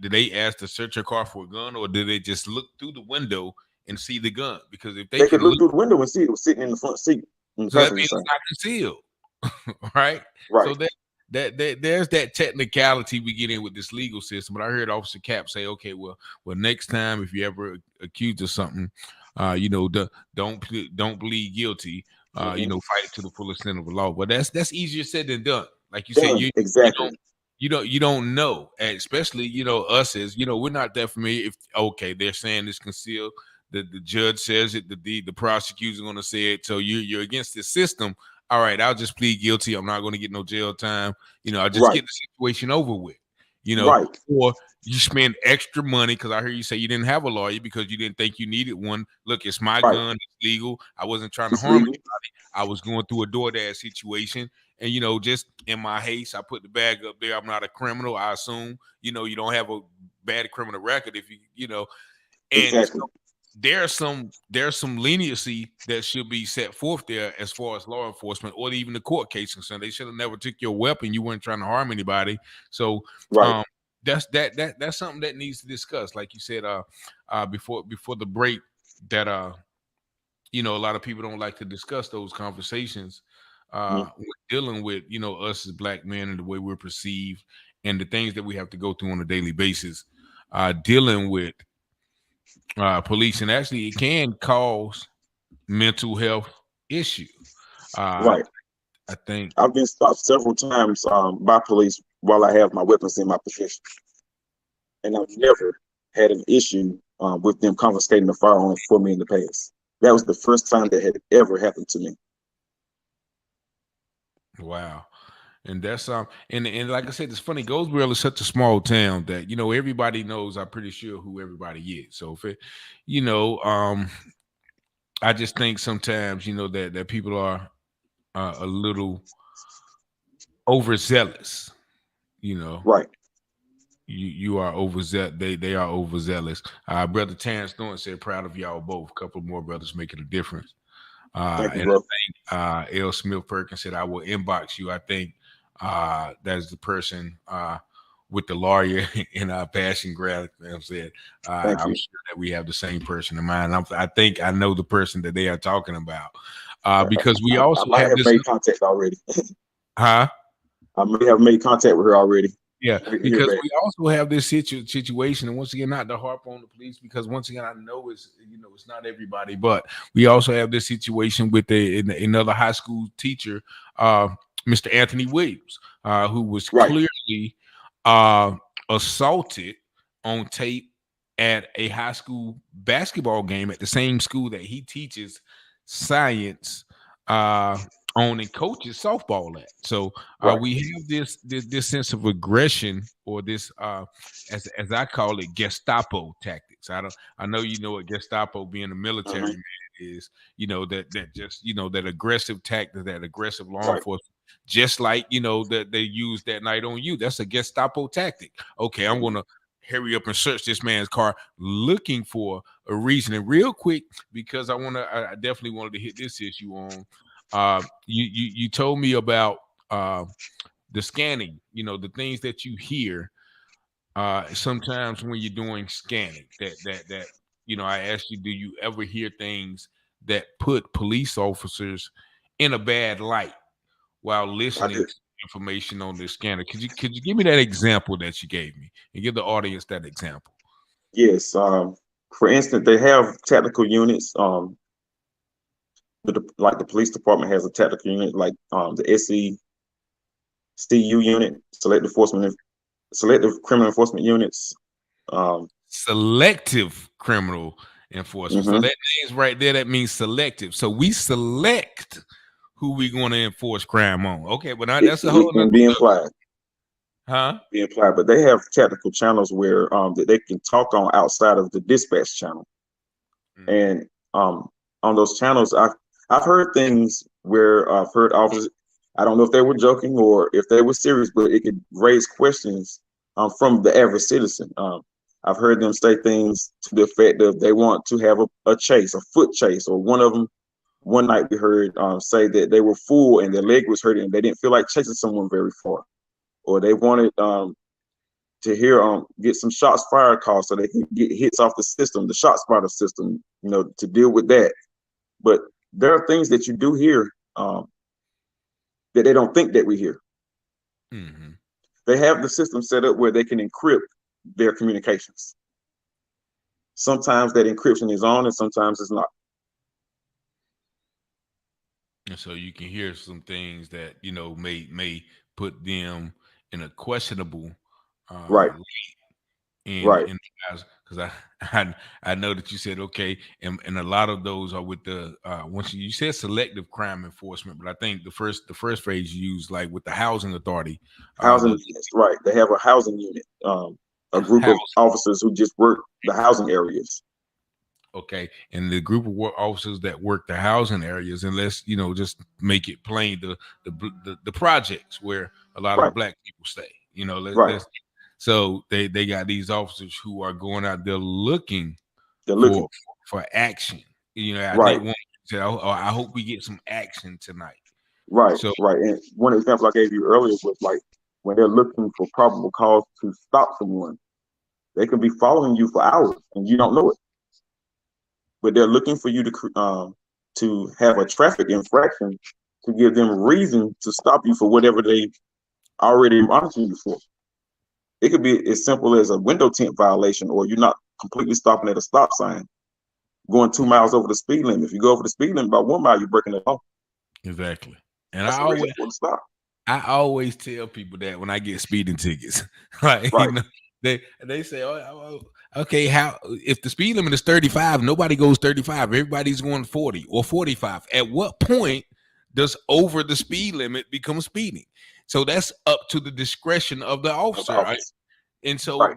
did they ask to search your car for a gun, or did they just look through the window and see the gun? Because if they could look through the window and see it was sitting in the front seat. So that means it's not concealed, right? Right. So there's that technicality we get in with this legal system. But I heard Officer Cap say, okay, well, next time if you ever accused of something, don't plead guilty. Fight it to the full extent of the law. But that's easier said than done. Like you said, exactly. You don't know, and especially us as we're not that familiar. If they're saying it's concealed, the judge says it, the prosecutor's going to say it, so you're against the system. All right, I'll just plead guilty. I'm not going to get no jail time. I'll just get the situation over with. Or you spend extra money because I heard you say you didn't have a lawyer because you didn't think you needed one. Look, it's my gun. It's legal. I wasn't trying to harm anybody. I was going through a DoorDash situation. And, just in my haste, I put the bag up there. I'm not a criminal, I assume. You don't have a bad criminal record if and exactly. So there's some leniency that should be set forth there as far as law enforcement or even the court case concerned. They should have never took your weapon. You weren't trying to harm anybody. So that's something that needs to discuss. Like you said, before the break, that a lot of people don't like to discuss those conversations. We're dealing with us as black men and the way we're perceived and the things that we have to go through on a daily basis, dealing with police, and actually it can cause mental health issues. Right. I think I've been stopped several times by police while I have my weapons in my possession, and I've never had an issue with them confiscating the firearm for me in the past. That was the first time that had ever happened to me. Wow. And that's and like I said, it's funny. Goldsboro is such a small town that everybody knows. I'm pretty sure who everybody is. So if it, I just think sometimes that people are a little overzealous. Right. You are overzealous. They are overzealous. Brother Terrence Thornton said, "Proud of y'all both. A couple more brothers making a difference." Thank you, and bro. I think L. Smith Perkins said, "I will inbox you." I think that's the person with the lawyer in our Passion Graphic said. I'm sure that we have the same person in mind. I think I know the person that they are talking about because we also I have made contact already. Huh? I may have made contact with her already. Yeah, because we also have this situation, and once again, not to harp on the police, because once again, I know it's not everybody, but we also have this situation with another high school teacher, Mr. Anthony Williams, who was clearly assaulted on tape at a high school basketball game at the same school that he teaches science on and coaches softball at. So we have this sense of aggression, or this as I call it, Gestapo tactics. I know what Gestapo, being a military man, is. That just that aggressive tactic, that aggressive law enforcement, just like that they used that night on you. That's a Gestapo tactic. Okay, I'm gonna hurry up and search this man's car looking for a reason. And real quick, because I definitely wanted to hit this issue on. You told me about the scanning, the things that you hear. sometimes when you're doing scanning, that I asked you, do you ever hear things that put police officers in a bad light while listening to information on the scanner? Could you give me that example that you gave me and give the audience that example? Yes. For instance, they have technical units. Like the police department has a technical unit, like the SECU unit, selective criminal enforcement units. Selective criminal enforcement. So that means right there, that means selective. So we select who we going to enforce crime on. Okay, but now that's a whole can be implied. Be implied, but they have technical channels where that they can talk on outside of the dispatch channel. And on those channels, I've heard things where I've heard officers, I don't know if they were joking or if they were serious, but it could raise questions from the average citizen. I've heard them say things to the effect of they want to have a chase, a foot chase, or one of them. One night we heard say that they were full and their leg was hurting and they didn't feel like chasing someone very far, or they wanted to hear get some shots fired calls so they can get hits off the system, the shot spotter system, to deal with that. But there are things that you do hear that they don't think that we hear. They have the system set up where they can encrypt their communications. Sometimes that encryption is on and sometimes it's not. And so you can hear some things that may put them in a questionable right. In because I know that you said okay, and a lot of those are with the once you said selective crime enforcement, but I think the first phrase you used, like with the housing authority. Housing, right? They have a housing unit, a group of officers who just work the housing areas. Okay, and the group of officers that work the housing areas, and let's just make it plain, the projects where a lot of black people stay. Let's so they got these officers who are going out there looking for action. I think one said, I hope we get some action tonight. Right. And one example I gave you earlier was like when they're looking for probable cause to stop someone, they can be following you for hours and you don't know it. But they're looking for you to have a traffic infraction to give them reason to stop you for whatever they already monitoring you for. It could be as simple as a window tint violation, or you're not completely stopping at a stop sign, going 2 miles over the speed limit. If you go over the speed limit by 1 mile, you're breaking the law. Exactly. And that's I always tell people that when I get speeding tickets, like they say, oh, okay, how if the speed limit is 35, nobody goes 35, everybody's going 40 or 45. At what point does over the speed limit become speeding? So that's up to the discretion of the officer. Right? And so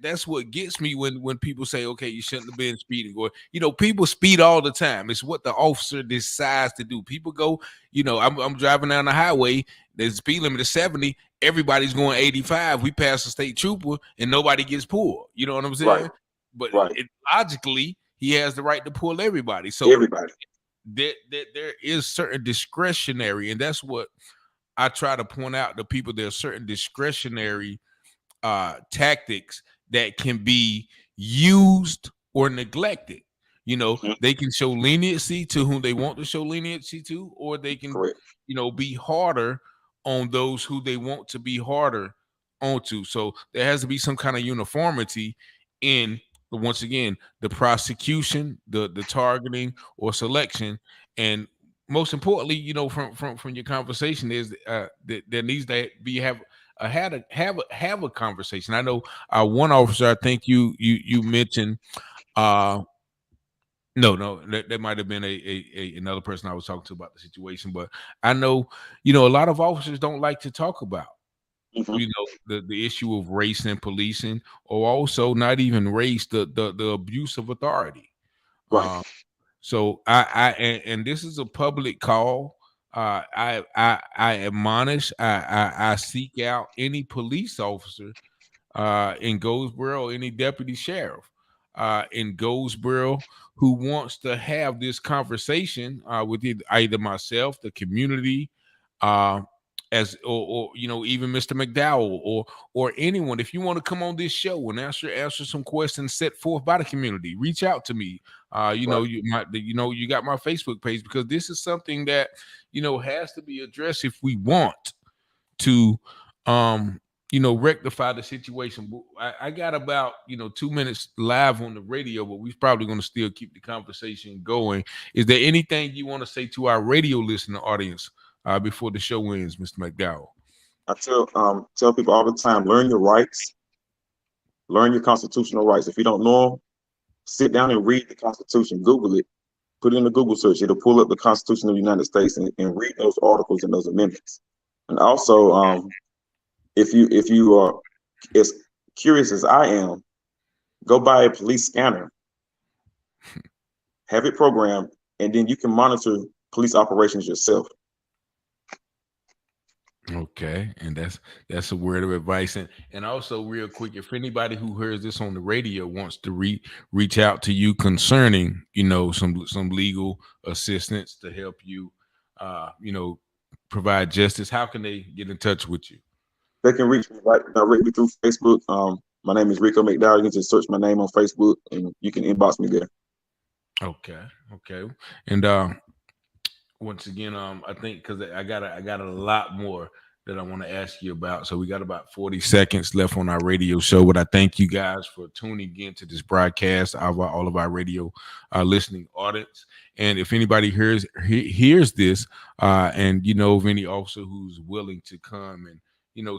that's what gets me when people say, okay, you shouldn't have been speeding. Or, people speed all the time. It's what the officer decides to do. People go, I'm driving down the highway. The speed limit is 70. Everybody's going 85. We pass a state trooper and nobody gets pulled. You know what I'm saying? But logically, he has the right to pull everybody. So there is certain discretionary, and that's what I try to point out to people. There are certain discretionary tactics that can be used or neglected. They can show leniency to whom they want to show leniency to, or they can, be harder on those who they want to be harder onto. So there has to be some kind of uniformity in, once again, the prosecution, the targeting or selection, and most importantly, from your conversation is that there needs to be have a conversation. I know one officer, I think you mentioned, no, that might have been another person I was talking to about the situation, but I know, a lot of officers don't like to talk about, the issue of race and policing, or also not even race, the abuse of authority. So and this is a public call. I admonish, I seek out any police officer in Goldsboro, any deputy sheriff in Goldsboro who wants to have this conversation with either myself, the community, as or even Mr. McDowell or anyone, if you want to come on this show and answer some questions set forth by the community, reach out to me. You got my Facebook page, because this is something that has to be addressed if we want to rectify the situation. I got about 2 minutes live on the radio, but we're probably going to still keep the conversation going. Is there anything you want to say to our radio listener audience before the show ends, Mr. McDowell? I tell people all the time, learn your rights, learn your constitutional rights. If you don't know them, sit down and read the Constitution, Google it, put it in the Google search. It'll pull up the Constitution of the United States and read those articles and those amendments. And also, if you are as curious as I am, go buy a police scanner, have it programmed, and then you can monitor police operations yourself. Okay, and that's a word of advice. And also, real quick, if anybody who hears this on the radio wants to reach out to you concerning some legal assistance to help you provide justice, how can they get in touch with you? They can reach me directly through Facebook. My name is Rico McDowell. You can just search my name on Facebook and you can inbox me there. Okay. And once again, I think because I got a lot more that I want to ask you about. So we got about 40 seconds left on our radio show. But I thank you guys for tuning in to this broadcast, all of our radio listening audience. And if anybody hears this, and of any officer who's willing to come and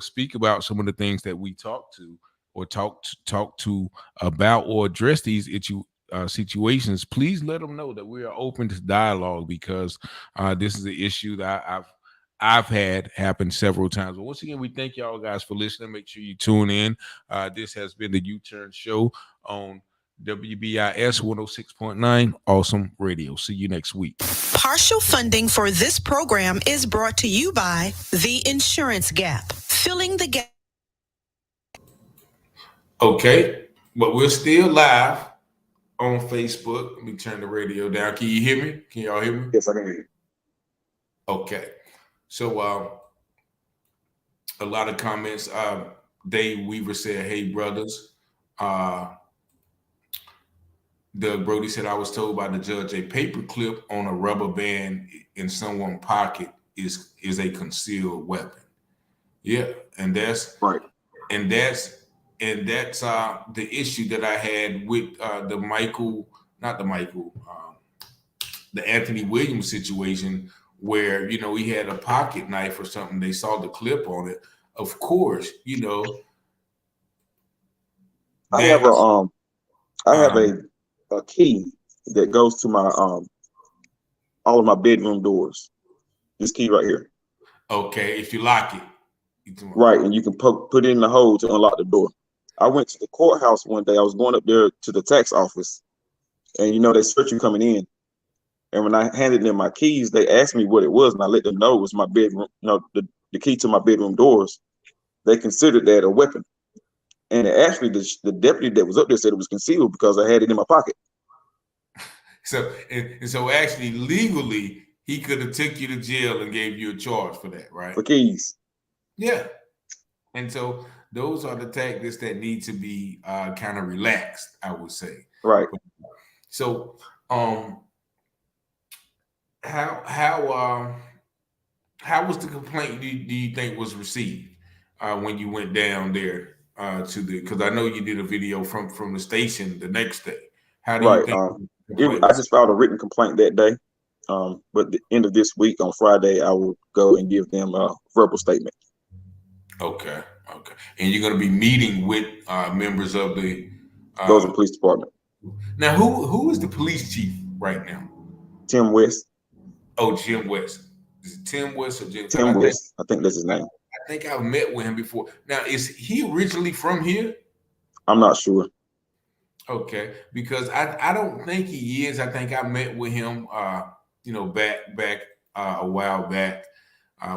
speak about some of the things that we talk to about or address these situations, please let them know that we are open to dialogue, because this is an issue that I've had happen several times. But once again, we thank y'all guys for listening. Make sure you tune in. This has been the UTurn Show on WBIS 106.9 Awesome Radio. See you next week. Partial funding for this program is brought to you by The Insurance Gap, filling the gap. Okay, but we're still live on Facebook. Let me turn the radio down. Can you hear me? Can y'all hear me? Yes, I can hear you. Okay. So a lot of comments. Dave Weaver said, "Hey brothers." Doug Brody said, "I was told by the judge a paper clip on a rubber band in someone's pocket is a concealed weapon." Yeah, and that's right. And that's the issue that I had with the Anthony Williams situation, where he had a pocket knife or something. They saw the clip on it. Of course, I have a key that goes to my all of my bedroom doors. This key right here. Okay, if you lock it. Right, and you can put it in the hole to unlock the door. I went to the courthouse one day. I was going up there to the tax office, and they search you coming in. And when I handed them my keys, they asked me what it was, and I let them know it was my bedroom, the key to my bedroom doors. They considered that a weapon. And actually, the deputy that was up there said it was concealed because I had it in my pocket. So actually, legally, he could have took you to jail and gave you a charge for that, right? For keys. Yeah. And so those are the tactics that need to be kind of relaxed, I would say. Right. So how was the complaint do you think was received when you went down there because I know you did a video from the station the next day. How do you think? I just filed a written complaint that day. But the end of this week on Friday, I will go and give them a verbal statement. Okay. And you're going to be meeting with members of the Golden Police Department. Now, who is the police chief right now? Tim West. Oh, Jim West. Is it Tim West or Jim? Tim West. I think that's his name. I think I've met with him before. Now, is he originally from here? I'm not sure. Okay, because I don't think he is. I think I met with him, back a while back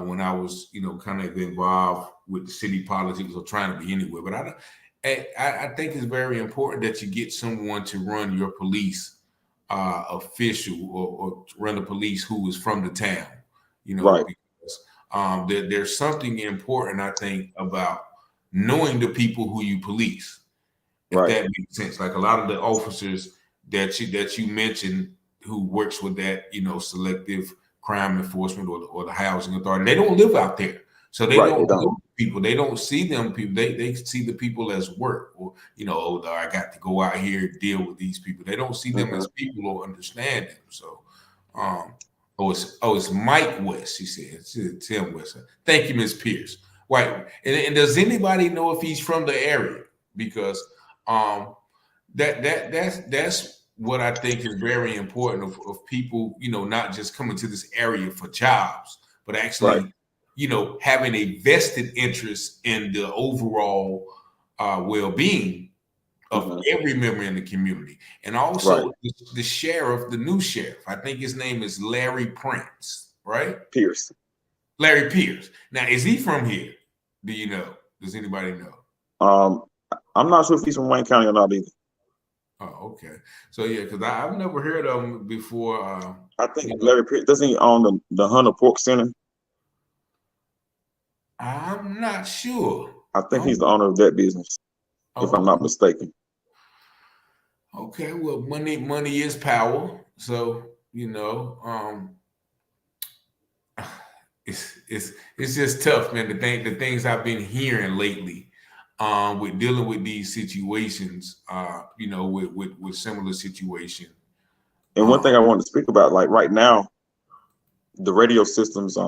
when I was, kind of involved with the city politics or trying to be anywhere. But I think it's very important that you get someone to run your police official or run the police who is from the town, right. Because there's something important, I think, about knowing the people who you police, if that makes sense. Like a lot of the officers that you mentioned who works with that, selective crime enforcement or the housing authority, they don't live out there. So they don't know people. They don't see them people. They see the people as work, or I got to go out here and deal with these people. They don't see them as people or understand them. So, it's Mike West. He said it's Tim West. Thank you, Ms. Pierce. Right. And does anybody know if he's from the area? Because that's what I think is very important of people, not just coming to this area for jobs, but actually, having a vested interest in the overall well-being of every member in the community. And also the sheriff, the new sheriff, I think his name is Larry Prince, right? Pierce. Larry Pierce. Now, is he from here? Do you know? Does anybody know? I'm not sure if he's from Wayne County or not either. Oh, okay. So yeah, because I've never heard of him before. I think Larry Pierce, doesn't he own the Hunter Pork Center? I'm not sure. I think he's the owner of that business, if I'm not mistaken. Okay, well, money is power. So it's just tough, man. The things I've been hearing lately, with dealing with these situations, with similar situations. And one thing I want to speak about, like right now, the radio systems,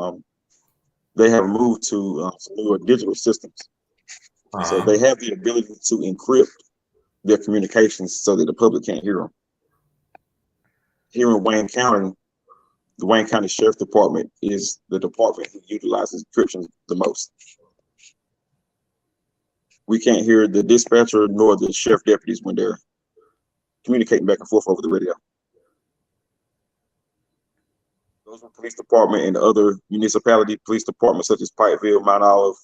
they have moved to some newer digital systems. So they have the ability to encrypt their communications so that the public can't hear them. Here in Wayne County, the Wayne County Sheriff Department is the department who utilizes encryption the most. We can't hear the dispatcher nor the sheriff deputies when they're communicating back and forth over the radio. Those from police department and other municipality police departments such as Pikeville, Mount Olive,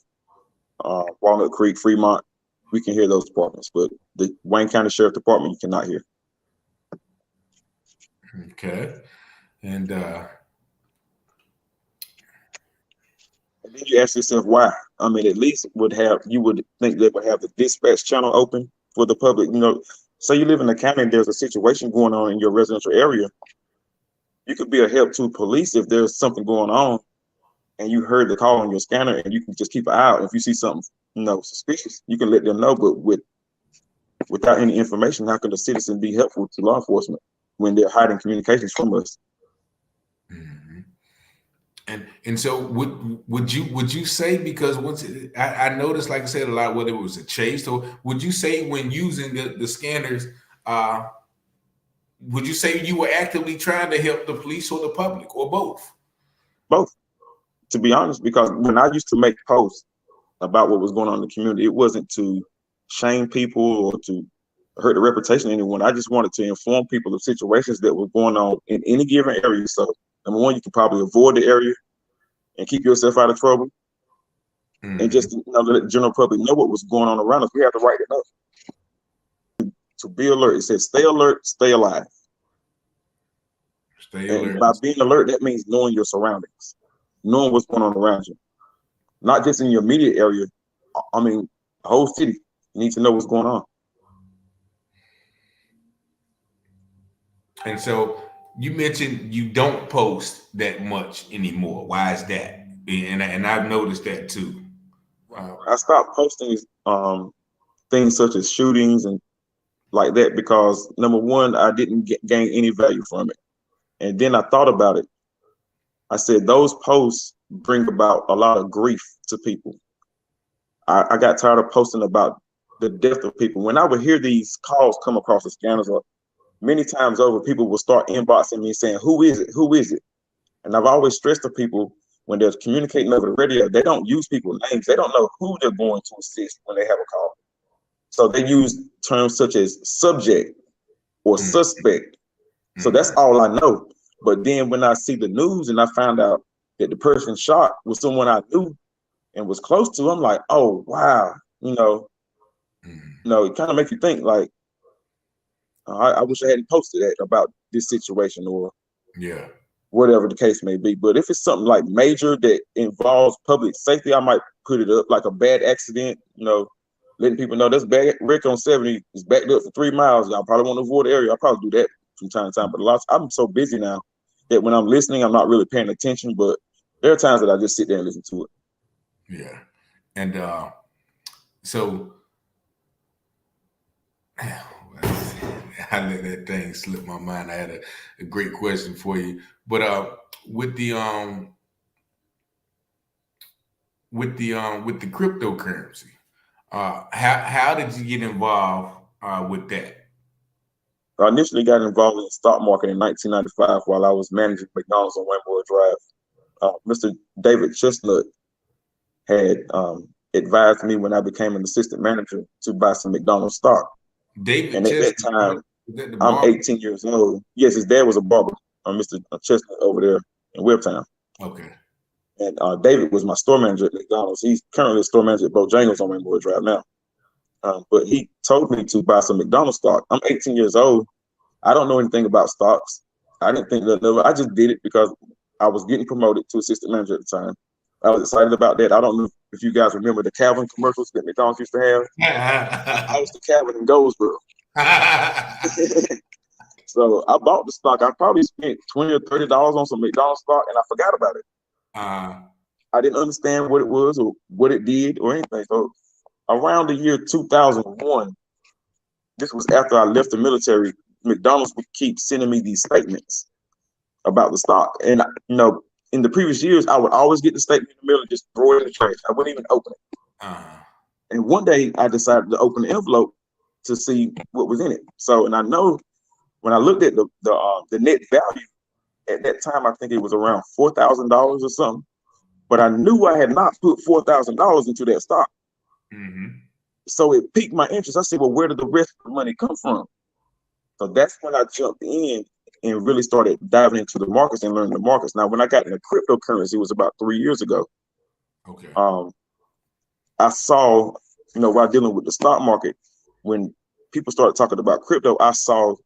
Walnut Creek, Fremont, we can hear those departments, but the Wayne County Sheriff Department you cannot hear. Okay. And then you ask yourself why. I mean, at least you would think they would have the dispatch channel open for the public. Say you live in the county and there's a situation going on in your residential area. You could be a help to police if there's something going on and you heard the call on your scanner, and you can just keep an eye out. If you see something suspicious, you can let them know. But without any information, how can the citizen be helpful to law enforcement when they're hiding communications from us? And so would you say, because once I noticed, like I said, a lot, whether it was a chase, or would you say when using the scanners, would you say you were actively trying to help the police or the public, or both? Both, to be honest, because when I used to make posts about what was going on in the community, it wasn't to shame people or to hurt the reputation of anyone. I just wanted to inform people of situations that were going on in any given area. So number one, you can probably avoid the area and keep yourself out of trouble. And just let the general public know what was going on around us. We have the right to know. To be alert, it says stay alert, stay alive. Stay alert. And by being alert, that means knowing your surroundings, knowing what's going on around you. Not just in your immediate area. I mean, the whole city. You need to know what's going on. And so you mentioned you don't post that much anymore. Why is that? And I've noticed that too. I stopped posting things such as shootings and like that because number one, I didn't gain any value from it. And then I thought about it. I said those posts bring about a lot of grief to people. I got tired of posting about the death of people. When I would hear these calls come across the scanners, many times over, people will start inboxing me saying, "Who is it? Who is it?" And I've always stressed to people when they're communicating over the radio, they don't use people's names. They don't know who they're going to assist when they have a call. So they use terms such as subject or suspect. So that's all I know. But then when I see the news and I found out that the person shot was someone I knew and was close to, I'm like, oh, wow. It kind of makes you think like, I wish I hadn't posted that about this situation or. Yeah. whatever the case may be. But if it's something like major that involves public safety, I might put it up, like a bad accident, letting people know this bad wreck on 70 is backed up for 3 miles. Y'all probably want to avoid the area. I'll probably do that from time to time. But I'm so busy now that when I'm listening, I'm not really paying attention. But there are times that I just sit there and listen to it. Yeah. And so I let that thing slip my mind. I had a great question for you. But with the cryptocurrency, how did you get involved with that? I initially got involved in the stock market in 1995 while I was managing McDonald's on Wentworth Drive. Mr. David Chestnut had advised me when I became an assistant manager to buy some McDonald's stock. And at that time, I'm 18 years old. Yes, his dad was a barber, Mr. Chestnut over there in Webtown. Okay. And David was my store manager at McDonald's. He's currently a store manager at Bojangles on Wentworth Drive now. But he told me to buy some McDonald's stock. I'm 18 years old. I don't know anything about stocks. I didn't think that. I just did it because I was getting promoted to assistant manager at the time. I was excited about that. I don't know if you guys remember the Calvin commercials that McDonald's used to have. I was the Calvin in Goldsboro. So I bought the stock. I probably spent $20 or $30 on some McDonald's stock, and I forgot about it. I didn't understand what it was or what it did or anything. So around the year 2001, this was after I left the military, McDonald's would keep sending me these statements about the stock. And, in the previous years, I would always get the statement in the middle and just throw it in the trash. I wouldn't even open it. And one day I decided to open the envelope to see what was in it. So, and I know when I looked at the net value at that time, I think it was around $4,000 or something. But I knew I had not put $4,000 into that stock. Mm-hmm. So it piqued my interest. I said, well, where did the rest of the money come from? So that's when I jumped in and really started diving into the markets and learning the markets. Now, when I got into cryptocurrency, it was about 3 years ago. Okay. I saw, while dealing with the stock market, when people started talking about crypto, I saw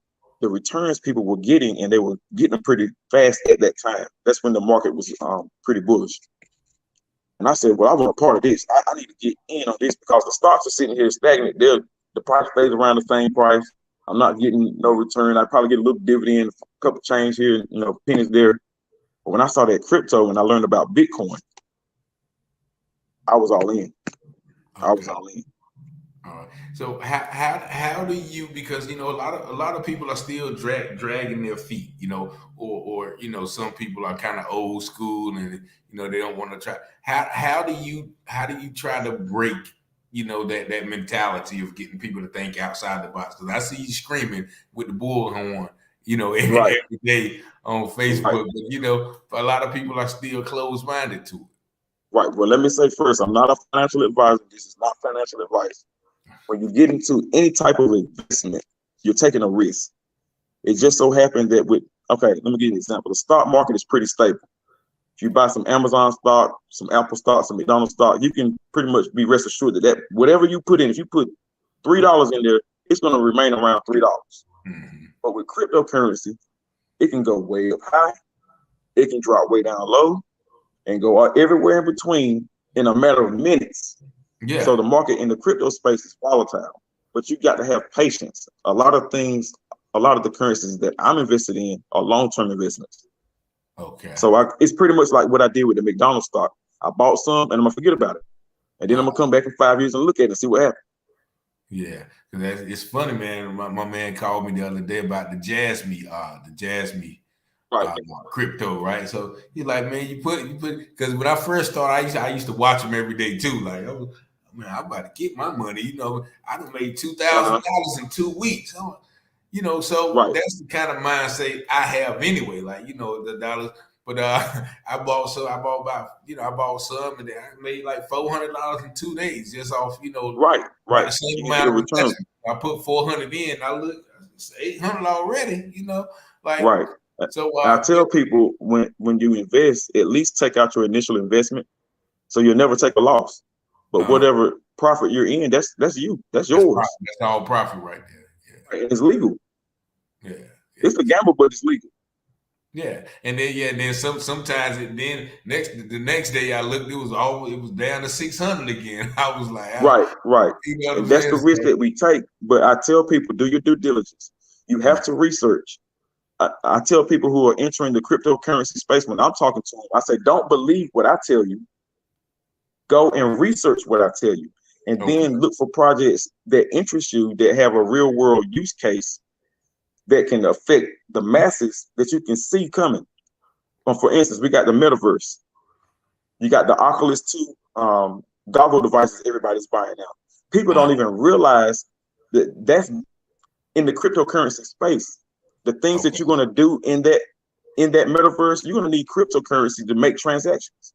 the returns people were getting, and they were getting them pretty fast at that time. That's when the market was pretty bullish. And I said, well, I want a part of this. I need to get in on this because the stocks are sitting here stagnant. The price stays around the same price. I'm not getting no return. I probably get a little dividend, a couple change here, pennies there. But when I saw that crypto and I learned about Bitcoin, I was all in. Okay. I was all in. All right. So how do you, because a lot of people are still dragging their feet, or some people are kind of old school and they don't want to try. How do you try to break that mentality of getting people to think outside the box? Because I see you screaming with the bullhorn, every day on Facebook. Right. But a lot of people are still closed-minded to it. Right. Well, let me say first, I'm not a financial advisor. This is not financial advice. When you get into any type of investment, you're taking a risk. It just so happened that let me give you an example. The stock market is pretty stable. If you buy some Amazon stock, some Apple stock, some McDonald's stock, you can pretty much be rest assured that whatever you put in, if you put $3 in there, it's going to remain around $3. Mm-hmm. But with cryptocurrency, it can go way up high, it can drop way down low, and go everywhere in between in a matter of minutes. Yeah. So the market in the crypto space is volatile, but you got to have patience. A lot of the currencies that I'm invested in are long-term investments. Okay. So it's pretty much like what I did with the McDonald's stock. I bought some and I'm gonna forget about it, and then I'm gonna come back in 5 years and look at it and see what happened. Yeah, it's funny, man. My man called me the other day about the Jasmine, right. Crypto, right? So he's like, man, you put because when I first started, I used to watch him every day too. Like, I'm about to get my money. I done made $2,000 in 2 weeks. So right. That's the kind of mindset I have anyway. Like, the dollars. But I bought some, and then I made like $400 in 2 days just off, right. The same amount of return. I put 400 in. I look, it's 800 already. Right. So I tell people when you invest, at least take out your initial investment, so you'll never take a loss. But whatever profit you're in, that's you. That's yours. That's all profit right there. Yeah. And it's legal. Yeah. It's a gamble, but it's legal. Yeah, and then sometimes the next day I looked, it was down to 600 again. I was like, Right. you know what And I'm that's saying? the risk that we take. But I tell people, do your due diligence. You have to research. I tell people who are entering the cryptocurrency space, when I'm talking to them, I say, don't believe what I tell you. Go and research what I tell you. And then look for projects that interest you, that have a real world use case that can affect the masses that you can see coming. For instance, we got the metaverse. You got the Oculus 2 goggle devices everybody's buying now. People don't even realize that that's in the cryptocurrency space. The things that you're going to do in that metaverse, you're going to need cryptocurrency to make transactions.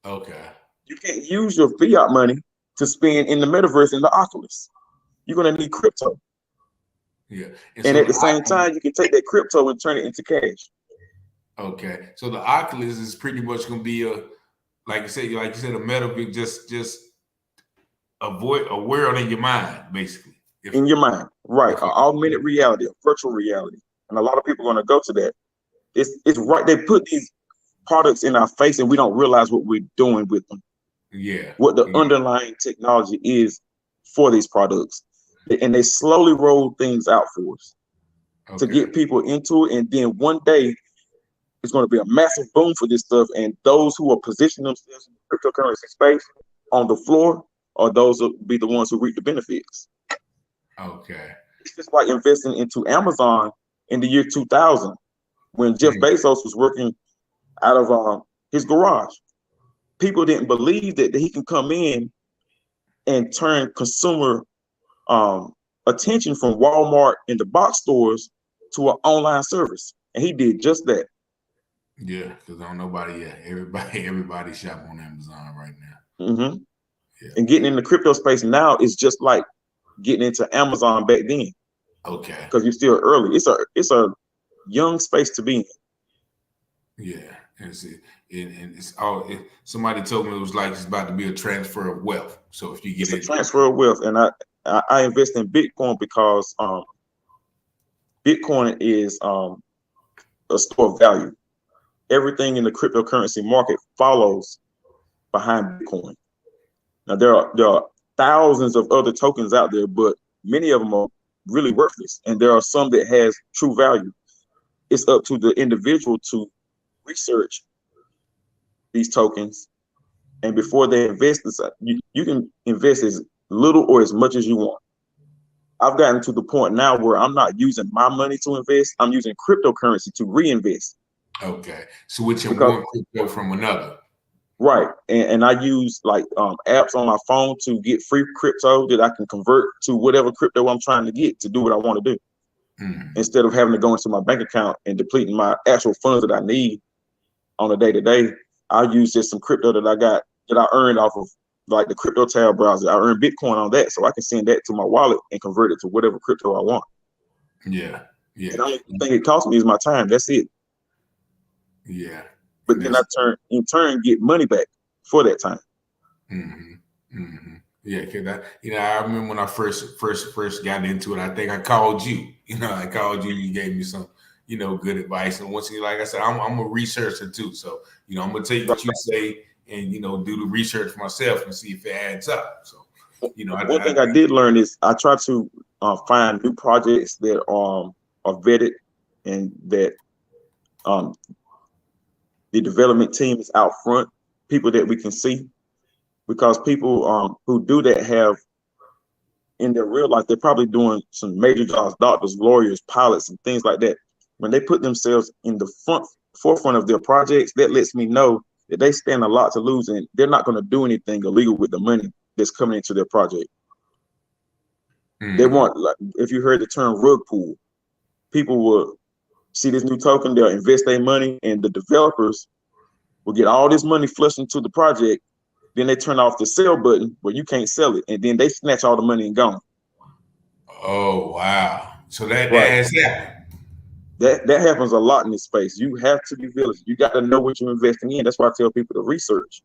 Okay. You can't use your fiat money to spend in the metaverse in the Oculus. You're going to need crypto. Yeah. And at the same time, you can take that crypto and turn it into cash. Okay. So the Oculus is pretty much going to be like you said, a metaverse, just a world in your mind, basically. In your mind, right? Augmented reality, virtual reality, and a lot of people are going to go to that. It's right. They put these products in our face, and we don't realize what we're doing with them. Yeah. What the underlying technology is for these products, and they slowly roll things out for us to get people into it, and then one day it's going to be a massive boom for this stuff. And those who are positioning themselves in the cryptocurrency space on the floor are those will be the ones who reap the benefits. Okay. It's just like investing into Amazon in the year 2000 when Jeff Bezos was working out of his garage. People didn't believe that he can come in and turn consumer attention from Walmart and the box stores to an online service. And he did just that. Yeah, because don't nobody yet. Everybody shop on Amazon right now. Mm-hmm. Yeah. And getting in the crypto space now is just like getting into Amazon back then. Okay. Because you're still early. It's a young space to be in. Yeah. And somebody told me it was like it's about to be a transfer of wealth. So if you get a transfer of wealth, and I invest in Bitcoin because Bitcoin is a store of value. Everything in the cryptocurrency market follows behind Bitcoin. Now there are thousands of other tokens out there, but many of them are really worthless, and there are some that has true value. It's up to the individual to research these tokens, and before they invest, you can invest as little or as much as you want. I've gotten to the point now where I'm not using my money to invest. I'm using cryptocurrency to reinvest. Okay. Switching one crypto from another. Right. And I use like apps on my phone to get free crypto that I can convert to whatever crypto I'm trying to get to do what I want to do. Instead of having to go into my bank account and depleting my actual funds that I need on a day-to-day, I'll use just some crypto that I earned off of like the crypto tab browser. I earn Bitcoin on that, so I can send that to my wallet and convert it to whatever crypto I want. Yeah. Yeah. And the only thing it costs me is my time. That's it. Yeah. But then I get money back for that time. Yeah, because I remember when I first got into it, I think I called you. I called you. You gave me some, good advice. And once again, like I said, I'm a researcher too. So, I'm gonna take what you say and do the research myself and see if it adds up. So, one thing I did learn is I try to find new projects that are vetted and that the development team is out front, people that we can see, because people who do that have in their real life, they're probably doing some major jobs, doctors, lawyers, pilots, and things like that. When they put themselves in the forefront of their projects, that lets me know that they stand a lot to lose, and they're not going to do anything illegal with the money that's coming into their project. They want, like, if you heard the term rug pull, people will see this new token, they'll invest their money, and the developers will get all this money flushed into the project. Then they turn off the sell button where you can't sell it, and then they snatch all the money and gone. Oh wow! So that has happened. That happens a lot in this space. You have to be vigilant. You got to know what you're investing in. That's why I tell people to research.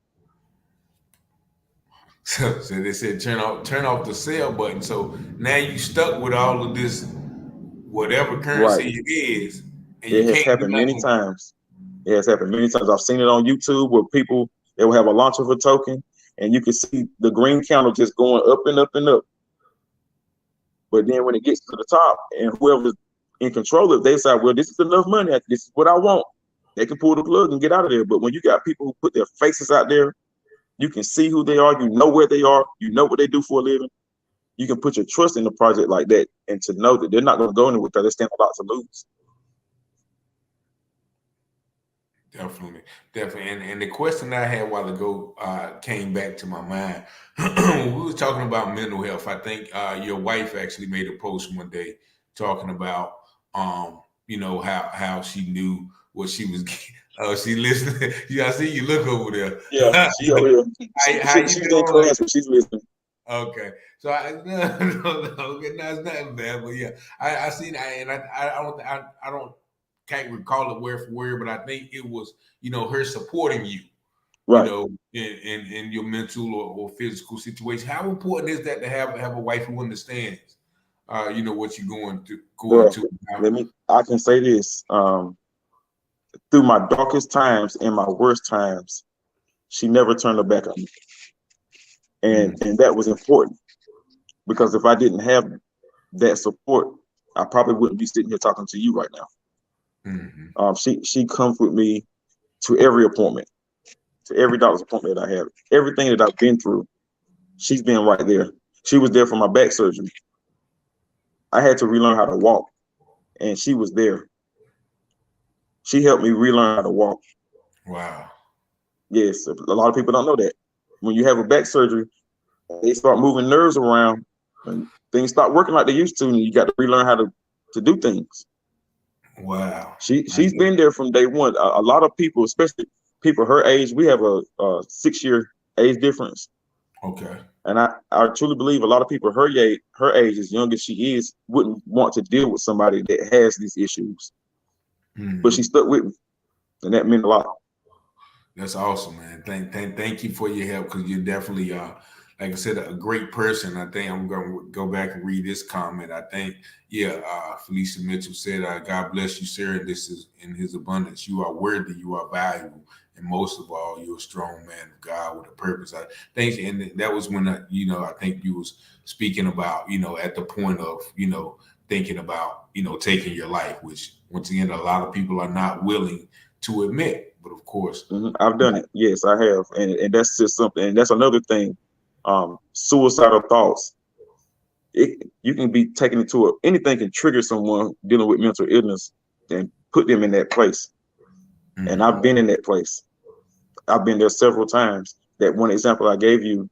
So they said turn off the sell button. So now you stuck with all of this, whatever currency it is, And you It has can't do happened many nothing. times. It has happened many times. I've seen it on YouTube where people, they will have a launch of a token and you can see the green candle just going up and up and up. But then when it gets to the top and whoever's in control of it, they say, well, this is enough money. This is what I want. They can pull the plug and get out of there. But when you got people who put their faces out there, you can see who they are. You know where they are. You know what they do for a living. You can put your trust in a project like that and to know that they're not going to go anywhere because they stand a lot to lose. Definitely. And the question I had a while ago came back to my mind. We were talking about mental health. I think your wife actually made a post one day talking about, how she knew what she was. Oh, she listening. I see you look over there. Yeah, she over here. She's in class, but she's listening. Okay, so no, it's nothing bad, but yeah, I seen that, and I don't can't recall it word for word, but I think it was her supporting you, right, in your mental or physical situation. How important is that to have a wife who understands, what you're going to? I can say this, through my darkest times and my worst times, she never turned her back on me. And that was important because if I didn't have that support, I probably wouldn't be sitting here talking to you right now. She comes with me to every appointment, to every doctor's appointment that I have, everything that I've been through. She's been right there. She was there for my back surgery. I had to relearn how to walk, and she was there. She helped me relearn how to walk. Wow. Yes, a lot of people don't know that. When you have a back surgery, they start moving nerves around, and things start working like they used to, and you got to relearn how to do things. Wow. She's been there from day one. A lot of people, especially people her age, we have a 6-year age difference. Okay. And I truly believe a lot of people her age, as young as she is, wouldn't want to deal with somebody that has these issues. But she stuck with me, and that meant a lot. That's awesome, man. Thank you for your help, because you're definitely, like I said, a great person. I think I'm going to go back and read this comment. I think, Felicia Mitchell said, God bless you, Sarah. This is in his abundance. You are worthy. You are valuable. And most of all, you're a strong man of God with a purpose. I think, and that was when, I think you was speaking about, at the point of, thinking about, taking your life, which once again, a lot of people are not willing to admit. But of course, I've done it. Yes, I have, and that's just something. And that's another thing. Suicidal thoughts. You can be taken into anything can trigger someone dealing with mental illness and put them in that place. And I've been in that place. I've been there several times. That one example I gave you,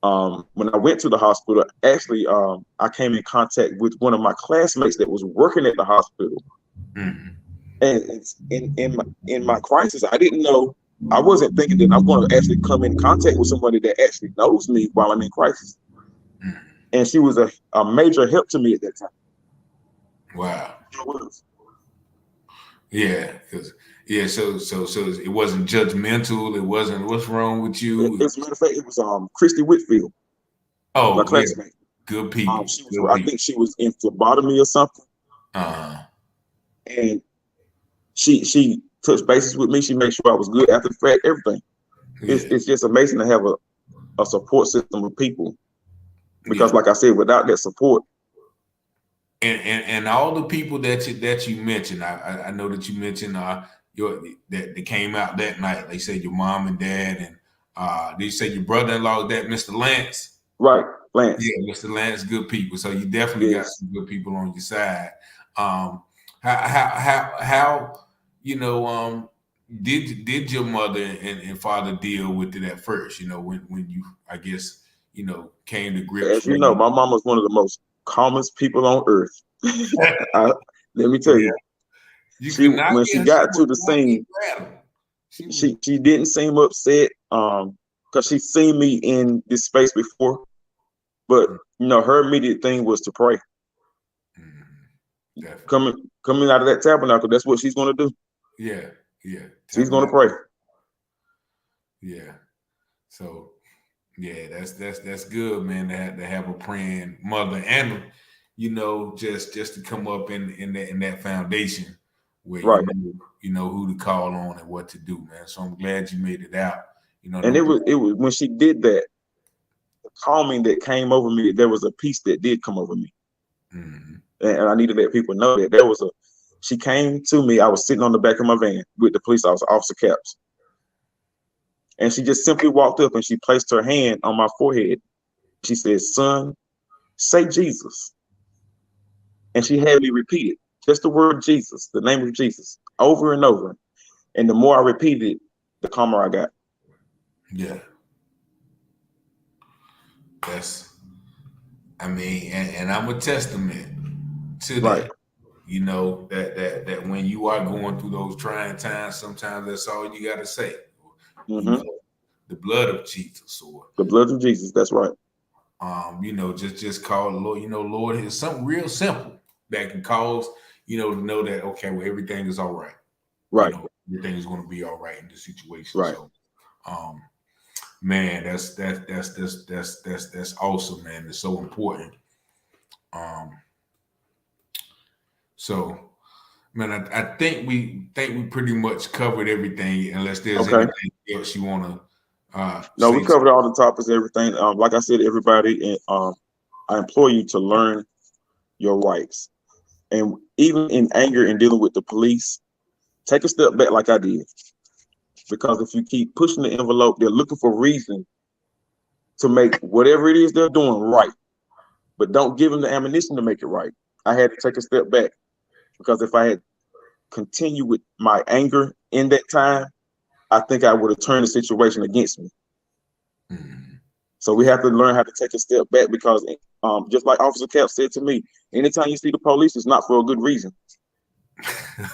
when I went to the hospital, actually, I came in contact with one of my classmates that was working at the hospital. And in my crisis, I didn't know. I wasn't thinking that I'm going to actually come in contact with somebody that actually knows me while I'm in crisis. And she was a major help to me at that time. Wow. It was. Yeah, because so it wasn't judgmental. It wasn't what's wrong with you. As a matter of fact, it was Christy Whitfield. Oh, my classmate. Yeah. Good people. I think she was in phlebotomy or something. And she touched bases with me. She made sure I was good after the fact. Everything. Yeah. It's just amazing to have a support system of people. Because, like I said, without that support. And all the people that you mentioned, I know that you mentioned that came out that night. They said your mom and dad, and they say your brother-in-law, that Mr. Lance. Right, Lance. Yeah, Mr. Lance, good people. So you definitely got some good people on your side. How did your mother and father deal with it at first? When you, I guess, came to grips. As you know, my mom was one of the most calmest people on earth. Let me tell you, when she got to the scene, she didn't seem upset because she'd seen me in this space before. But her immediate thing was to pray. Coming out of that tabernacle, that's what she's going to do. Yeah. She's going to pray. Yeah. So, yeah, that's good, man. To have a praying mother, and just to come up in that foundation where Right. you know who to call on and what to do, man. So I'm glad you made it out. You know, And it was when she did that, the calming that came over me, there was a peace that did come over me. Mm-hmm. And I need to let people know that she came to me. I was sitting on the back of my van with the police officer caps. And she just simply walked up and she placed her hand on my forehead. She said, "Son, say Jesus." And she had me repeat it, just the word Jesus, the name of Jesus, over and over. And the more I repeated it, the calmer I got. Yeah. And I'm a testament to that. Right. You know, that when you are going through those trying times, sometimes that's all you gotta say. Mm-hmm. You know, the blood of Jesus, or the blood of Jesus. That's right. You know, just call the Lord. You know, Lord is something real simple that can cause, you know, to know that, okay, well, everything is all right. Right. You know, everything is going to be all right in this situation. Right. So, man, that's awesome, man. It's so important. So, man, I think we pretty much covered everything, unless there's anything else you want to. No, we covered all the topics, everything. Like I said, everybody, I implore you to learn your rights, and even in anger and dealing with the police, take a step back, like I did, because if you keep pushing the envelope, they're looking for reason to make whatever it is they're doing right, but don't give them the ammunition to make it right. I had to take a step back, because if I had continued with my anger in that time, I think I would have turned the situation against me. Mm-hmm. So we have to learn how to take a step back, because just like Officer Cap said to me, anytime you see the police, it's not for a good reason.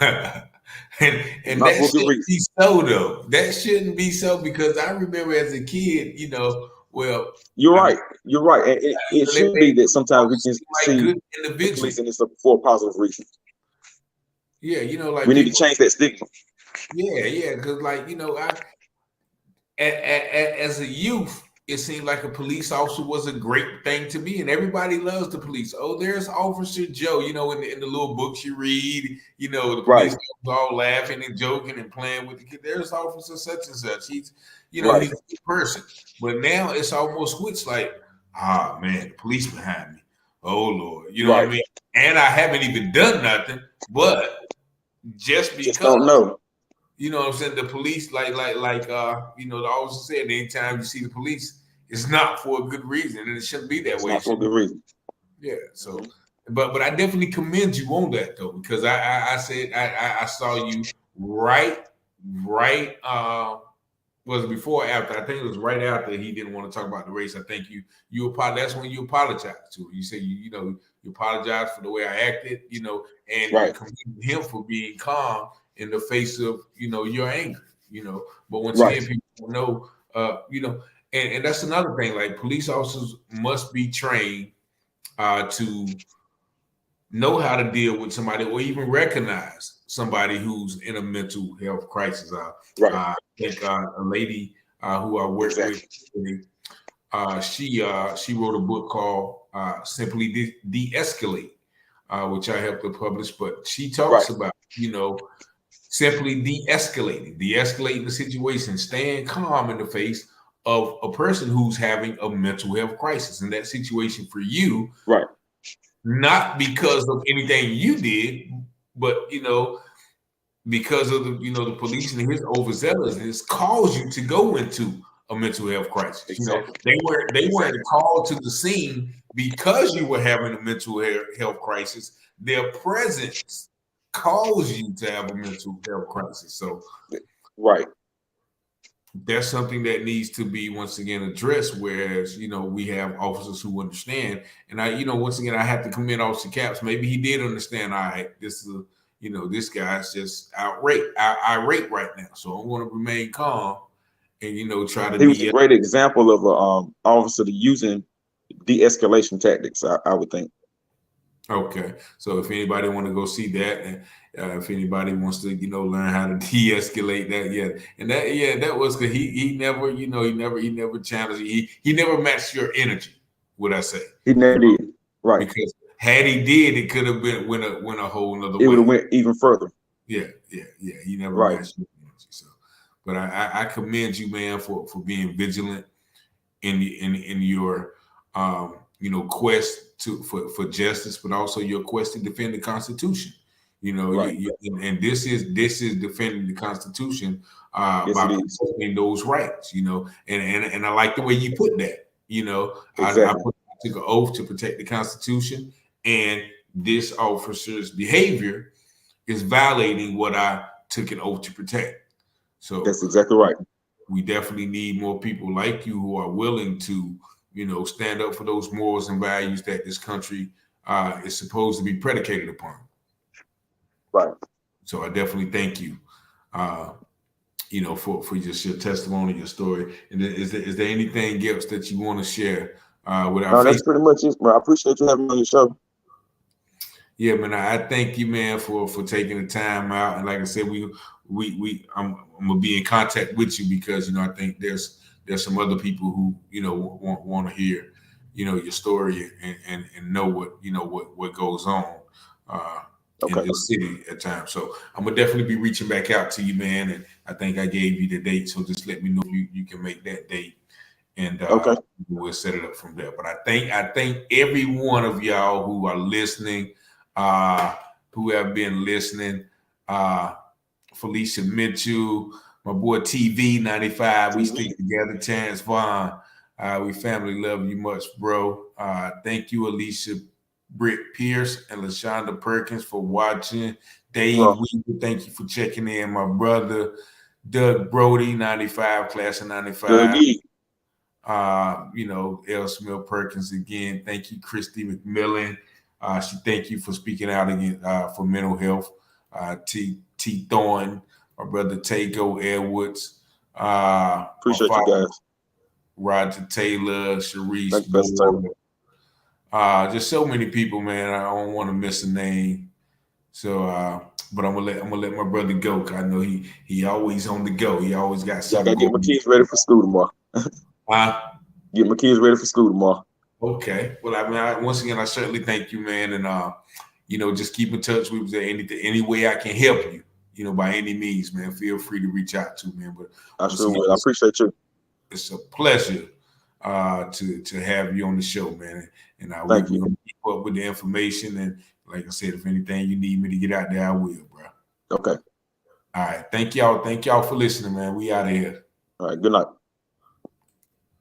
and that shouldn't be so, though. That shouldn't be so, because I remember as a kid, you know, well, you're right. And it should be that sometimes we can see the police and it's for a positive reason. Yeah, you know, like we need to change that stigma. Yeah, because like, you know, as a youth, it seemed like a police officer was a great thing to be, and everybody loves the police. Oh, there's Officer Joe. You know, in the little books you read, you know, the police was all laughing and joking and playing with the kid. There's Officer such and such. He's, you know, he's a good person. But now it's almost switched. Like, man, the police behind me. Oh Lord, you know what I mean? And I haven't even done nothing, but just because. Don't know. You know what I'm saying? The police, like, you know, the officer said, anytime you see the police, it's not for a good reason, and it shouldn't be that way. Not for a good reason. Yeah. So, but I definitely commend you on that, though, because I said I saw you right. Was it before or after? I think it was right after he didn't want to talk about the race. I think you that's when you apologized to him. You said you apologized for the way I acted, you know, and commended him for being calm in the face of, you know, your anger, you know. But once again, people know, you know, and that's another thing. Like, police officers must be trained to know how to deal with somebody, or even recognize somebody who's in a mental health crisis. I think a lady who I work with, she wrote a book called Simply De-Escalate, which I helped her publish. But she talks about, you know, simply de-escalating the situation, staying calm in the face of a person who's having a mental health crisis. And that situation for you, not because of anything you did, but, you know, because of the, you know, the police and his overzealousness caused you to go into a mental health crisis. Exactly. You know, they weren't called to the scene because you were having a mental health crisis. Their presence caused you to have a mental health crisis. So, that's something that needs to be, once again, addressed. Whereas, you know, we have officers who understand, and I, you know, once again, I have to commend Officer Caps. Maybe he did understand. All right, this is you know, this guy's just irate right now, so I'm going to remain calm and, you know, try to. He was a great example of a officer using de-escalation tactics, I would think. Okay, so if anybody want to go see that, and if anybody wants to, you know, learn how to de-escalate that, and that was because he never, you know, he never challenged, he never matched your energy. What I say, he never did, because had he did, it could have been went a whole nother way. It would have went even further. Yeah. He never Right. matched you. So, but I commend you, man, for being vigilant in your quest for justice, but also your quest to defend the Constitution. Right. And this is defending the Constitution Yes, by it is. protecting those rights. And I like the way you put that. I Exactly. took an oath to protect the Constitution, and this officer's behavior is violating what I took an oath to protect. So That's exactly right. we definitely need more people like you who are willing to, stand up for those morals and values that this country is supposed to be predicated upon. Right. So I definitely thank you, for just your testimony, your story. And is there anything else that you want to share with our No, that's pretty much it, bro. I appreciate you having me on your show. Yeah, man. I thank you, man, for taking the time out. And like I said, I'm gonna be in contact with you because I think there's some other people who want to hear your story and know what goes on in this city at times. So I'm gonna definitely be reaching back out to you, man. And I think I gave you the date, so just let me know if you can make that date. And we'll set it up from there. But I think every one of y'all who are listening, who have been listening, Felicia Mitchell, my boy TV 95, we stick together, Terrence Vaughn, we family love you much, bro. Thank you, Alicia Britt Pierce and LaShonda Perkins for watching. Dave Weaver, thank you for checking in. My brother Doug Brody 95, class of 95. L. Smith Perkins again. Thank you, Christy McMillan. She thank you for speaking out again for mental health. T. Thorne, my brother Tago Edwards. Appreciate you guys. Roger Taylor, Sharice Moore. Just so many people, man. I don't want to miss a name. So but I'm gonna let my brother go. I know he always on the go. He always got something. I gotta get my kids ready for school tomorrow. Get my kids ready for school tomorrow. Okay. Well, once again, I certainly thank you, man, and just keep in touch with me. Any way I can help you, by any means, man, feel free to reach out to me, man. But I sure will. I appreciate you. It's a pleasure to have you on the show, man. And we're gonna keep up with the information. And like I said, if anything you need me to get out there, I will, bro. Okay. All right. Thank y'all. Thank y'all for listening, man. We out of here. All right. Good night.